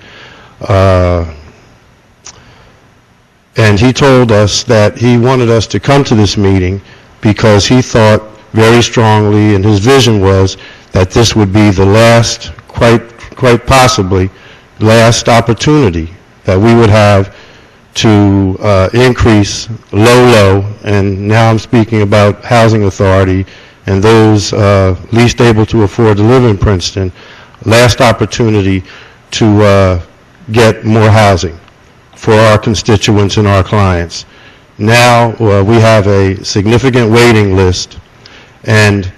And he told us that he wanted us to come to this meeting because he thought very strongly, and his vision was that this would be the last, quite possibly, last opportunity that we would have to increase low, and now I'm speaking about Housing Authority and those least able to afford to live in Princeton, last opportunity to get more housing for our constituents and our clients. Now we have a significant waiting list, and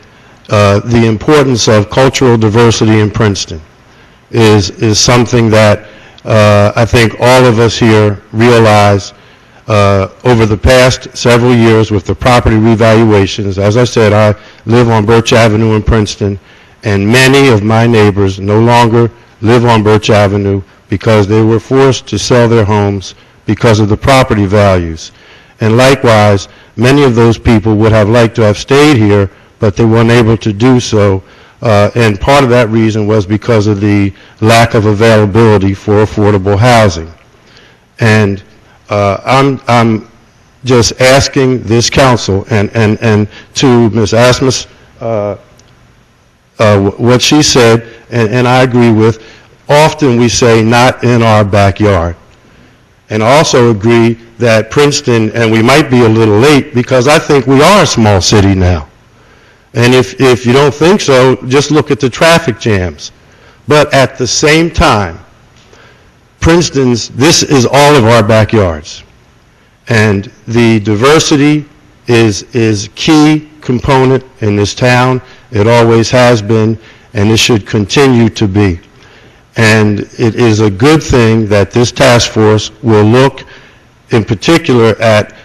the importance of cultural diversity in Princeton is something that I think all of us here realize over the past several years with the property revaluations. As I said, I live on Birch Avenue in Princeton, and many of my neighbors no longer live on Birch Avenue because they were forced to sell their homes because of the property values. And likewise, many of those people would have liked to have stayed here, but they weren't able to do so. And part of that reason was because of the lack of availability for affordable housing. And I'm just asking this council and to Ms. Asmus what she said, and I agree with. Often we say not in our backyard. And I also agree that Princeton, and we might be a little late because I think we are a small city now. And if you don't think so, just look at the traffic jams. But at the same time, this is all of our backyards. And the diversity is key component in this town. It always has been, and it should continue to be. And it is a good thing that this task force will look in particular at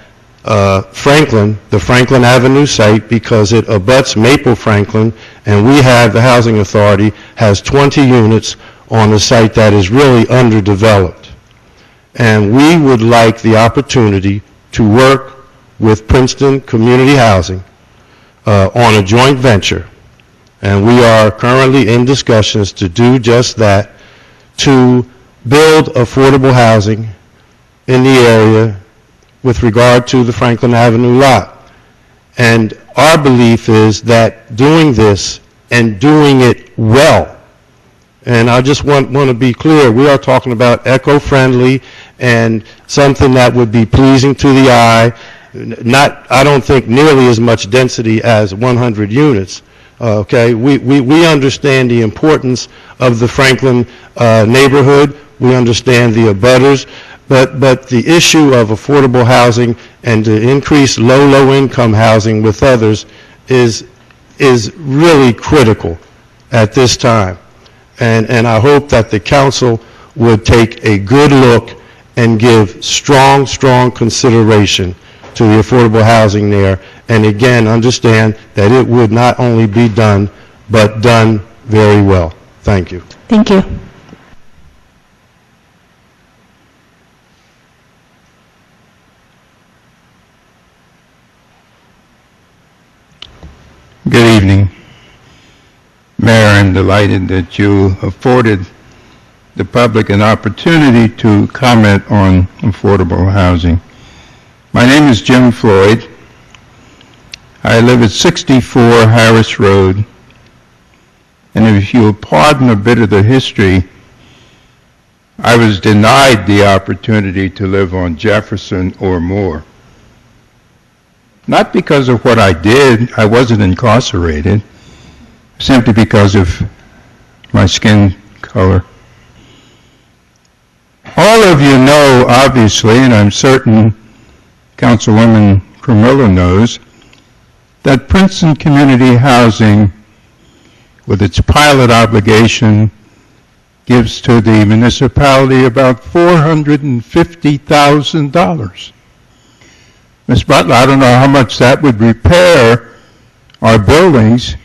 Franklin, the Franklin Avenue site, because it abuts Maple Franklin, and we have, the Housing Authority has 20 units on a site that is really underdeveloped. And we would like the opportunity to work with Princeton Community Housing on a joint venture. And we are currently in discussions to do just that, to build affordable housing in the area with regard to the Franklin Avenue lot. And our belief is that doing this and doing it well, and I just want to be clear, we are talking about eco-friendly and something that would be pleasing to the eye, not, I don't think, nearly as much density as 100 units. Okay, we understand the importance of the Franklin neighborhood. We understand the abutters, but the issue of affordable housing and to increase low-income housing with others is really critical at this time. And I hope that the council would take a good look and give strong consideration to the affordable housing there, and again, understand that it would not only be done, but done very well. Thank you. Thank you. Good evening. Mayor, I'm delighted that you afforded the public an opportunity to comment on affordable housing. My name is Jim Floyd. I live at 64 Harris Road, and if you'll pardon a bit of the history, I was denied the opportunity to live on Jefferson or Moore. Not because of what I did, I wasn't incarcerated, simply because of my skin color. All of you know, obviously, and I'm certain Councilwoman Cremilla knows, that Princeton Community Housing, with its pilot obligation, gives to the municipality about $450,000. Ms. Butler, I don't know how much that would repair our buildings,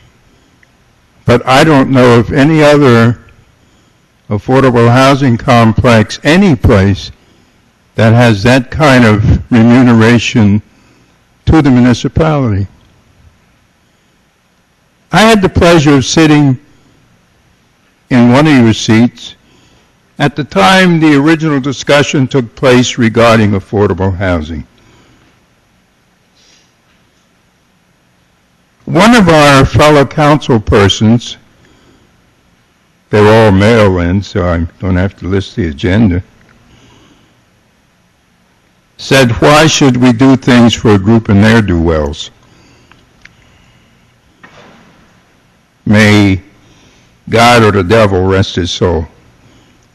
but I don't know of any other affordable housing complex, any place, that has that kind of remuneration to the municipality. I had the pleasure of sitting in one of your seats at the time the original discussion took place regarding affordable housing. One of our fellow council persons, they were all male-in, so I don't have to list the agenda, said, why should we do things for a group of ne'er-do-wells? May God or the devil rest his soul.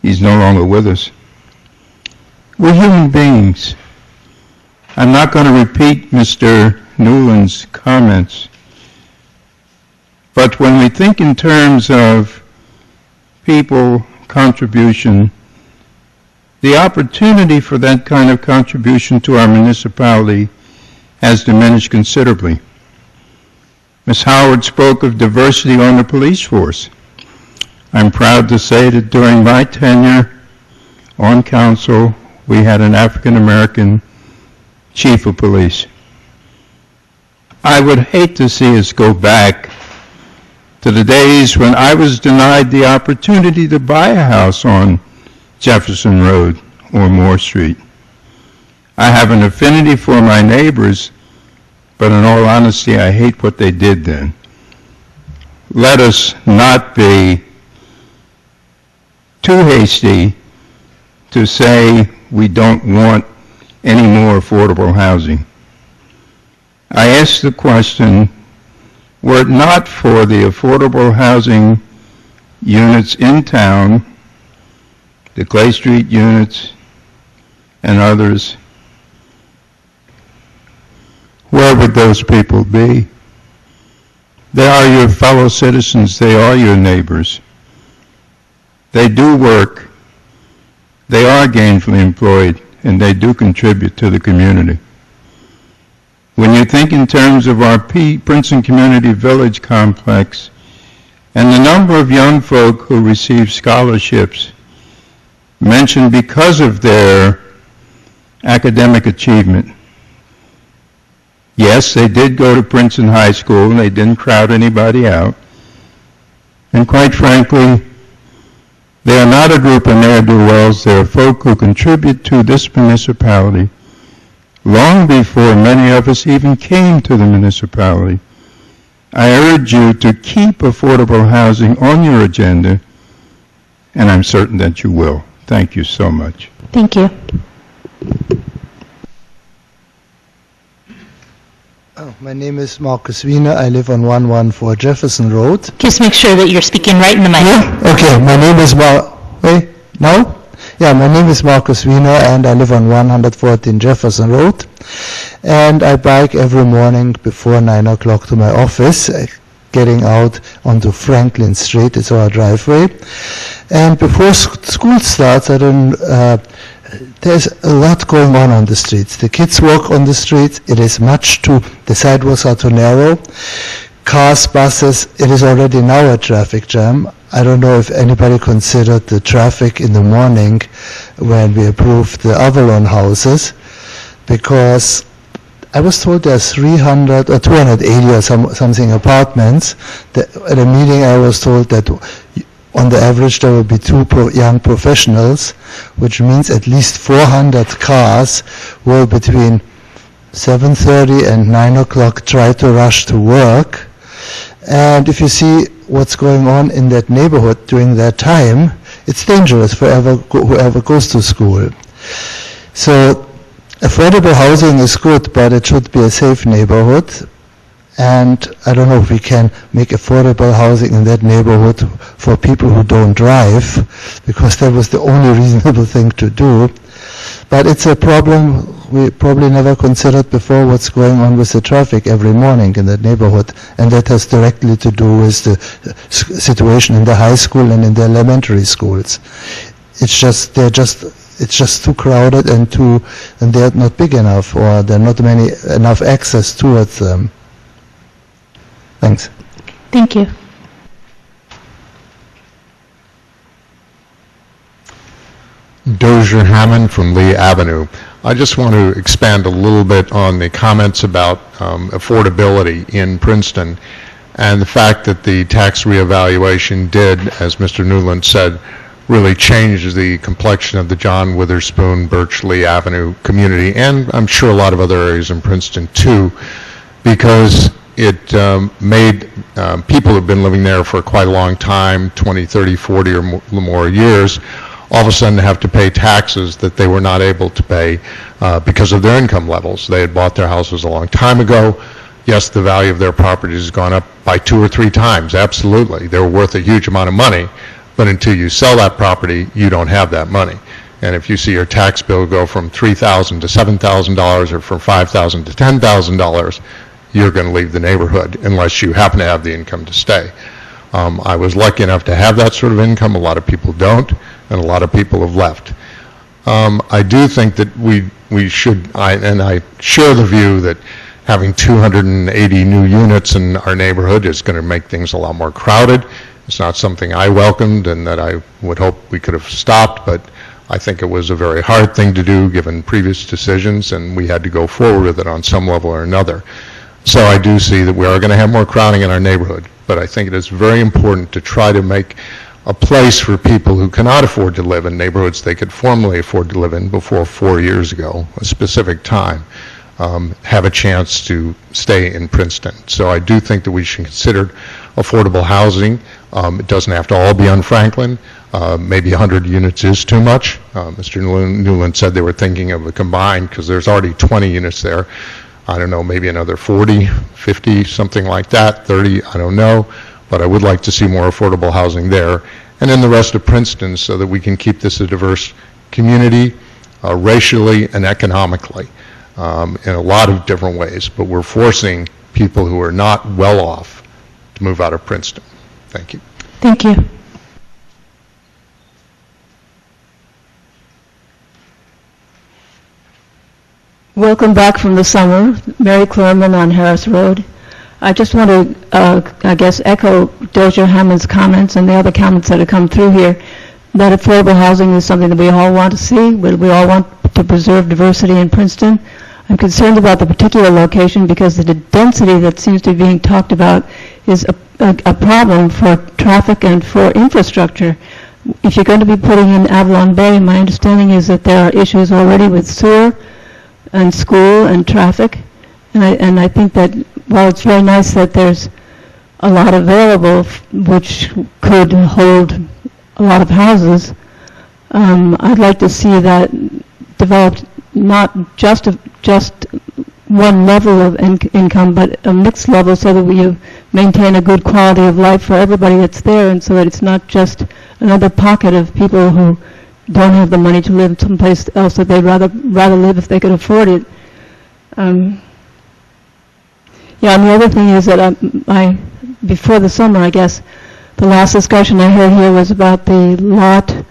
He's no longer with us. We're human beings. I'm not going to repeat Mr. Newland's comments, but when we think in terms of people, contribution, the opportunity for that kind of contribution to our municipality has diminished considerably. Ms. Howard spoke of diversity on the police force. I'm proud to say that during my tenure on council, we had an African American chief of police. I would hate to see us go back to the days when I was denied the opportunity to buy a house on Jefferson Road or Moore Street. I have an affinity for my neighbors, but in all honesty, I hate what they did then. Let us not be too hasty to say we don't want any more affordable housing. I ask the question, were it not for the affordable housing units in town, the Clay Street units and others, where would those people be? They are your fellow citizens, they are your neighbors. They do work, they are gainfully employed, and they do contribute to the community. When you think in terms of our Princeton Community Village complex and the number of young folk who receive scholarships mentioned because of their academic achievement, yes, they did go to Princeton High School and they didn't crowd anybody out. And quite frankly, they are not a group of ne'er-do-wells. They are folk who contribute to this municipality long before many of us even came to the municipality. I urge you to keep affordable housing on your agenda, and I'm certain that you will. Thank you so much. Thank you. My name is Marcus Wiener. I live on 114 Jefferson Road. Just make sure that you're speaking right in the mic. Yeah? Okay, my name is Wait, no? Yeah, my name is Marcus Wiener and I live on 114 Jefferson Road. And I bike every morning before 9 o'clock to my office, getting out onto Franklin Street. It's our driveway. And before school starts, there's a lot going on the streets. The kids walk on the streets. It is the sidewalks are too narrow. Cars, buses, it is already now a traffic jam. I don't know if anybody considered the traffic in the morning when we approved the Avalon houses, because I was told there's 300 or 280 or something apartments. At a meeting I was told that on the average there will be two young professionals, which means at least 400 cars will between 7:30 and 9 o'clock try to rush to work. And if you see what's going on in that neighborhood during that time, it's dangerous for whoever goes to school. So affordable housing is good, but it should be a safe neighborhood. And I don't know if we can make affordable housing in that neighborhood for people who don't drive, because that was the only reasonable thing to do. But it's a problem we probably never considered before, what's going on with the traffic every morning in that neighborhood. And that has directly to do with the situation in the high school and in the elementary schools. It's just too crowded and they're not big enough, or there are not enough access towards them. Thanks. Thank you. Dozier Hammond from Lee Avenue. I just want to expand a little bit on the comments about affordability in Princeton and the fact that the tax reevaluation did, as Mr. Newland said, really change the complexion of the John Witherspoon, Birch Lee Avenue community, and I'm sure a lot of other areas in Princeton too, because it made people who've been living there for quite a long time, 20, 30, 40 or more years, all of a sudden have to pay taxes that they were not able to pay because of their income levels. They had bought their houses a long time ago. Yes, the value of their properties has gone up by 2 or 3 times, absolutely. They're worth a huge amount of money, but until you sell that property, you don't have that money. And if you see your tax bill go from $3,000 to $7,000 or from $5,000 to $10,000, you're going to leave the neighborhood unless you happen to have the income to stay. I was lucky enough to have that sort of income. A lot of people don't, and a lot of people have left. I do think that we should, and I share the view that having 280 new units in our neighborhood is going to make things a lot more crowded. It's not something I welcomed and that I would hope we could have stopped, but I think it was a very hard thing to do given previous decisions, and we had to go forward with it on some level or another. So I do see that we are going to have more crowding in our neighborhood, but I think it is very important to try to make a place for people who cannot afford to live in neighborhoods they could formerly afford to live in before 4 years ago, a specific time, have a chance to stay in Princeton. So I do think that we should consider affordable housing. It doesn't have to all be on Franklin. Maybe 100 units is too much. Mr. Newland said they were thinking of a combined, because there's already 20 units there. I don't know, maybe another 40, 50, something like that, 30, I don't know. But I would like to see more affordable housing there. And in the rest of Princeton so that we can keep this a diverse community, racially and economically, in a lot of different ways. But we're forcing people who are not well off to move out of Princeton. Thank you. Thank you. Welcome back from the summer. Mary Clerman on Harris Road. I just want to, I guess, echo Dozier Hammond's comments and the other comments that have come through here, that affordable housing is something that we all want to see. We all want to preserve diversity in Princeton. I'm concerned about the particular location because the density that seems to be being talked about is a problem for traffic and for infrastructure. If you're going to be putting in Avalon Bay, my understanding is that there are issues already with sewer and school and traffic. And I think that while it's very nice that there's a lot available which could hold a lot of houses, I'd like to see that developed not just one level of income, but a mixed level so that we maintain a good quality of life for everybody that's there, and so that it's not just another pocket of people who don't have the money to live someplace else that they'd rather live if they could afford it. Yeah, and the other thing is that before the summer, I guess, the last discussion I heard here was about the lot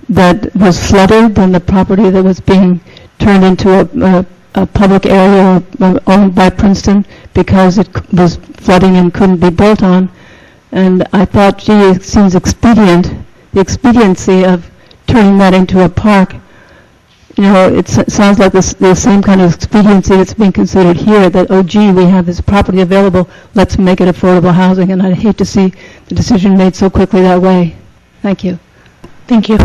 that was flooded and the property that was being turned into a public area owned by Princeton because it was flooding and couldn't be built on. And I thought, gee, it seems expedient, the expediency of turning that into a park. You know, it sounds like the same kind of expediency that's being considered here, that, oh, gee, we have this property available, let's make it affordable housing. And I'd hate to see the decision made so quickly that way. Thank you. Thank you.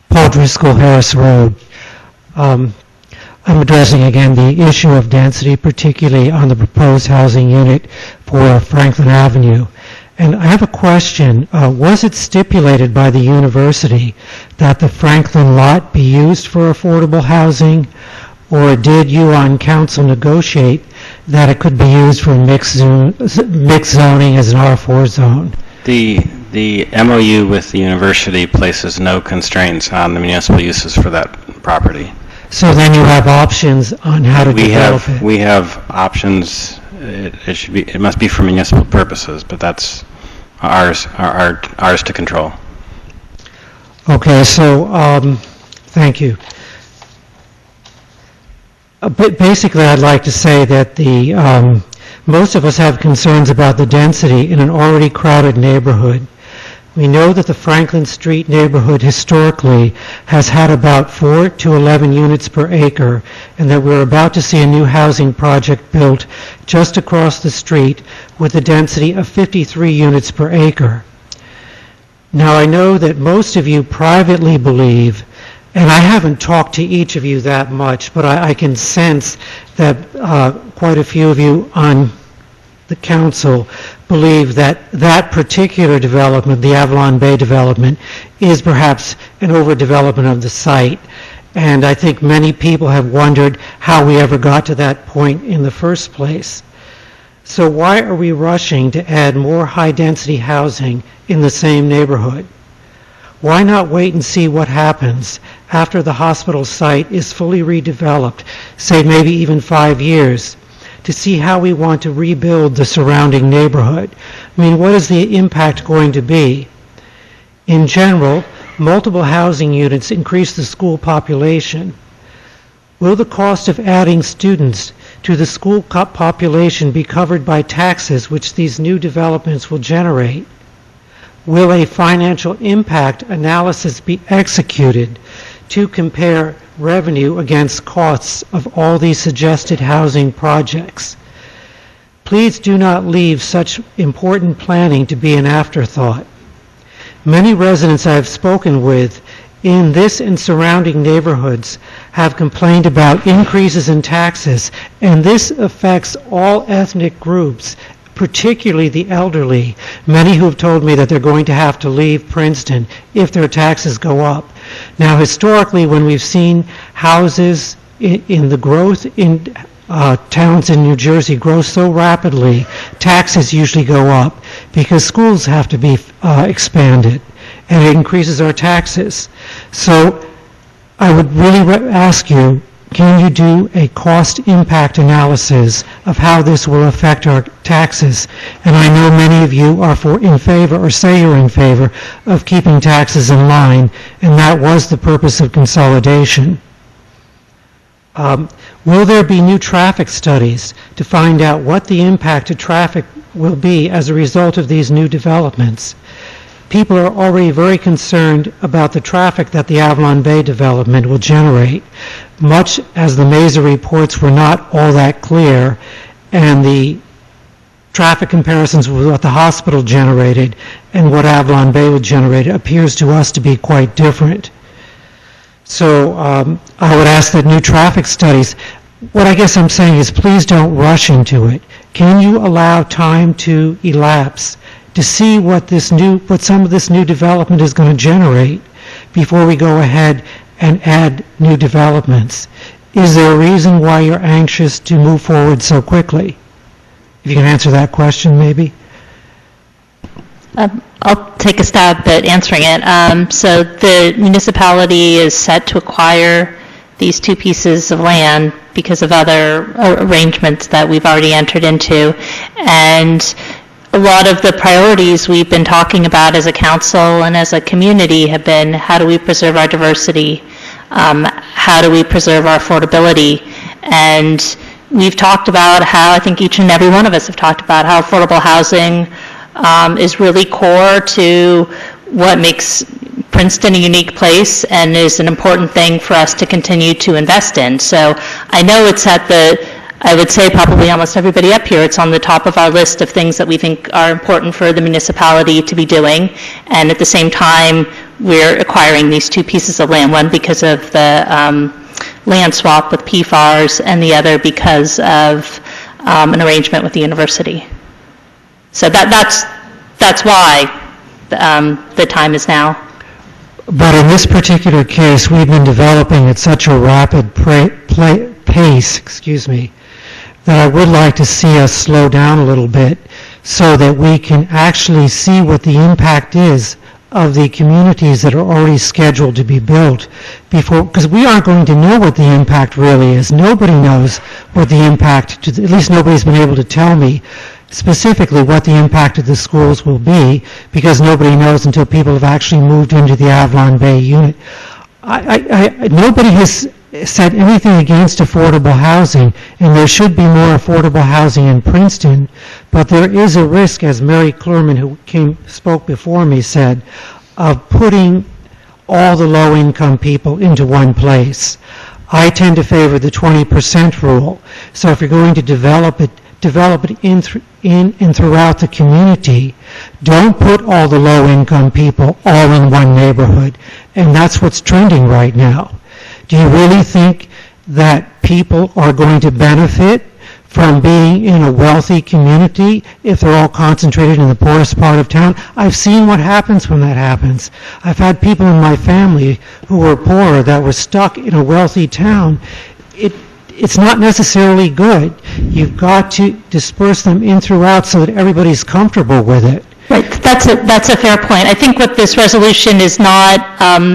Paul Driscoll, Harris Road. I'm addressing again the issue of density, particularly on the proposed housing unit for Franklin Avenue. And I have a question. Was it stipulated by the university that the Franklin lot be used for affordable housing, or did you on council negotiate that it could be used for mixed zoning as an R4 zone? The MOU with the university places no constraints on the municipal uses for that property. So then you have options on how to develop it. We have options. It must be for municipal purposes, but that's ours to control. Okay, so thank you. Basically, I'd like to say that the Most of us have concerns about the density in an already crowded neighborhood. We know that the Franklin Street neighborhood historically has had about 4 to 11 units per acre, and that we're about to see a new housing project built just across the street with a density of 53 units per acre. Now, I know that most of you privately believe, and I haven't talked to each of you that much, but I can sense that quite a few of you on the council believe that that particular development, the Avalon Bay development, is perhaps an overdevelopment of the site. And I think many people have wondered how we ever got to that point in the first place. So why are we rushing to add more high-density housing in the same neighborhood? Why not wait and see what happens after the hospital site is fully redeveloped, say maybe even 5 years, to see how we want to rebuild the surrounding neighborhood? I mean, what is the impact going to be? In general, multiple housing units increase the school population. Will the cost of adding students to the school population be covered by taxes which these new developments will generate? Will a financial impact analysis be executed to compare revenue against costs of all these suggested housing projects? Please do not leave such important planning to be an afterthought. Many residents I have spoken with in this and surrounding neighborhoods have complained about increases in taxes, and this affects all ethnic groups, particularly the elderly, many who have told me that they're going to have to leave Princeton if their taxes go up. Now, historically, when we've seen houses in the growth in towns in New Jersey grow so rapidly, taxes usually go up because schools have to be expanded, and it increases our taxes. So I would really ask you, can you do a cost impact analysis of how this will affect our taxes? And I know many of you are in favor, or say you're in favor, of keeping taxes in line, and that was the purpose of consolidation. Will there be new traffic studies to find out what the impact to traffic will be as a result of these new developments? People are already very concerned about the traffic that the Avalon Bay development will generate, much as the Mesa reports were not all that clear, and the traffic comparisons with what the hospital generated and what Avalon Bay would generate appears to us to be quite different. So I would ask that new traffic studies, what I guess I'm saying is please don't rush into it. Can you allow time to elapse to see what some of this new development is going to generate before we go ahead and add new developments? Is there a reason why you're anxious to move forward so quickly? If you can answer that question, maybe. I'll take a stab at answering it. So the municipality is set to acquire these 2 pieces of land because of other arrangements that we've already entered into. And a lot of the priorities we've been talking about as a council and as a community have been, how do we preserve our diversity? How do we preserve our affordability? And we've talked about how, I think each and every one of us have talked about how affordable housing is really core to what makes Princeton a unique place and is an important thing for us to continue to invest in. So I know it's at I would say probably almost everybody up here, it's on the top of our list of things that we think are important for the municipality to be doing. And at the same time, we're acquiring these 2 pieces of land, one because of the land swap with PFARs, and the other because of an arrangement with the university. So that's why the time is now. But in this particular case, we've been developing at such a rapid pace, that I would like to see us slow down a little bit so that we can actually see what the impact is of the communities that are already scheduled to be built before, because we aren't going to know what the impact really is. Nobody knows what the impact, at least nobody's been able to tell me specifically what the impact of the schools will be, because nobody knows until people have actually moved into the Avalon Bay unit. Nobody has said anything against affordable housing, and there should be more affordable housing in Princeton, but there is a risk, as Mary Klurman, who spoke before me, said, of putting all the low-income people into one place. I tend to favor the 20% rule. So if you're going to develop it in and throughout the community. Don't put all the low-income people all in one neighborhood. And that's what's trending right now. Do you really think that people are going to benefit from being in a wealthy community if they're all concentrated in the poorest part of town? I've seen what happens when that happens. I've had people in my family who were poor that were stuck in a wealthy town. It's not necessarily good. You've got to disperse them in throughout so that everybody's comfortable with it. Right, that's a fair point. I think what this resolution is not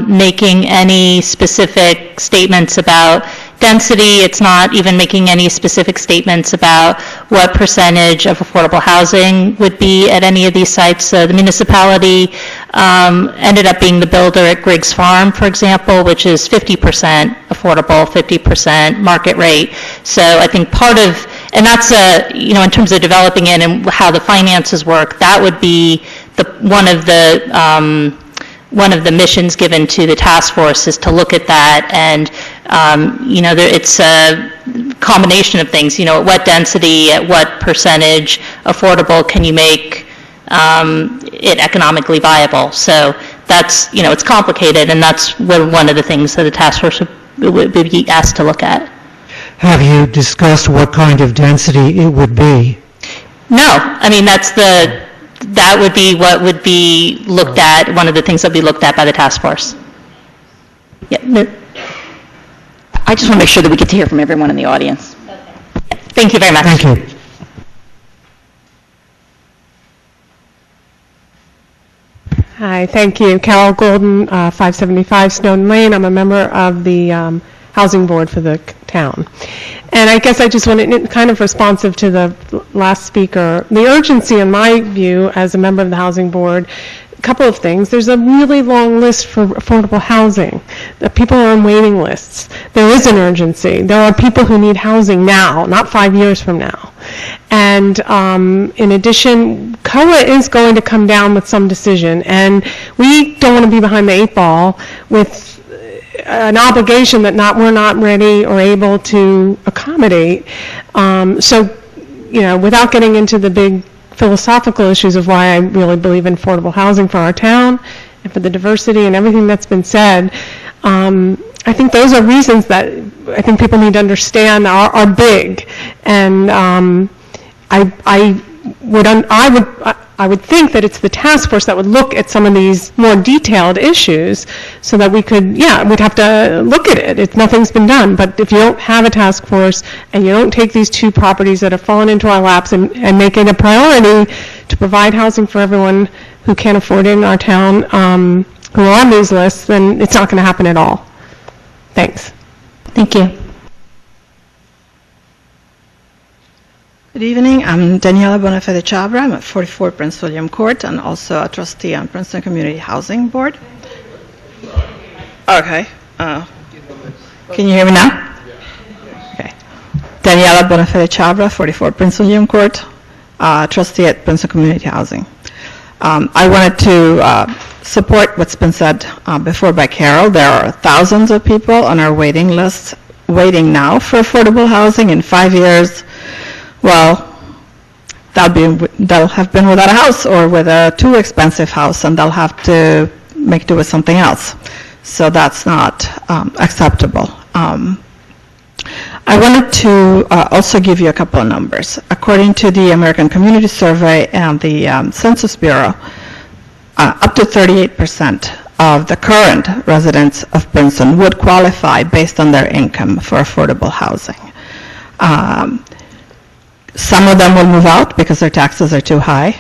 making any specific statements about density. It's not even making any specific statements about what percentage of affordable housing would be at any of these sites. So the municipality ended up being the builder at Griggs Farm, for example, which is 50% affordable, 50% market rate. So I think part of, and that's in terms of developing it and how the finances work, that would be one of the missions given to the task force is to look at that, and it's a combination of things. At what density, at what percentage affordable can you make it economically viable? So that's it's complicated, and that's one of the things that the task force would be asked to look at. Have you discussed what kind of density it would be? No, I mean that would be what would be looked at, one of the things that would be looked at by the task force. Yeah, I just want to make sure that we get to hear from everyone in the audience. Thank you very much. Thank you. Hi, thank you. Carol Golden, 575 Snowden Lane. I'm a member of the Housing Board for the town. And I guess I just wanted, kind of responsive to the last speaker, the urgency in my view as a member of the Housing Board, a couple of things. There's a really long list for affordable housing. The people are on waiting lists. There is an urgency. There are people who need housing now, not 5 years from now. And in addition, COA is going to come down with some decision, and we don't want to be behind the 8 ball with an obligation that we're not ready or able to accommodate. Without getting into the big philosophical issues of why I really believe in affordable housing for our town and for the diversity and everything that's been said, I think those are reasons that I think people need to understand are big. And I would think that it's the task force that would look at some of these more detailed issues so that we could, we'd have to look at it if nothing's been done. But if you don't have a task force and you don't take these 2 properties that have fallen into our laps and make it a priority to provide housing for everyone who can't afford it in our town, who are on these lists, then it's not going to happen at all. Thanks. Thank you. Good evening. I'm Daniela Bonafede Chabra. I'm at 44 Prince William Court and also a trustee on Princeton Community Housing Board. Okay. Can you hear me now? Okay. Daniela Bonafede Chabra, 44 Prince William Court, trustee at Princeton Community Housing. I wanted to support what's been said before by Carol. There are thousands of people on our waiting list waiting now for affordable housing. In 5 years, well, they'll have been without a house or with a too expensive house, and they'll have to make do with something else. So that's not acceptable. I wanted to also give you a couple of numbers. According to the American Community Survey and the Census Bureau, up to 38% of the current residents of Princeton would qualify based on their income for affordable housing. Some of them will move out because their taxes are too high,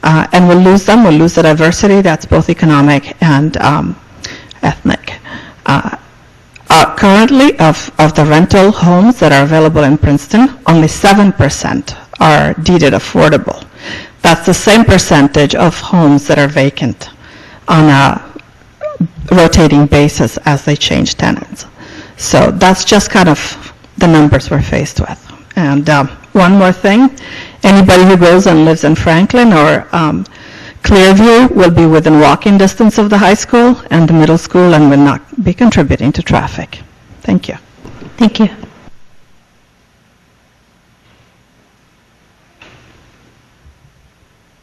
and we'll lose them. We'll lose the diversity that's both economic and ethnic. Currently, of the rental homes that are available in Princeton, only 7% are deeded affordable. That's the same percentage of homes that are vacant on a rotating basis as they change tenants. So that's just kind of the numbers we're faced with. And one more thing, anybody who goes and lives in Franklin or Clearview will be within walking distance of the high school and the middle school and will not be contributing to traffic. Thank you. Thank you.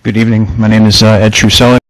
Good evening. My name is Ed Trusella.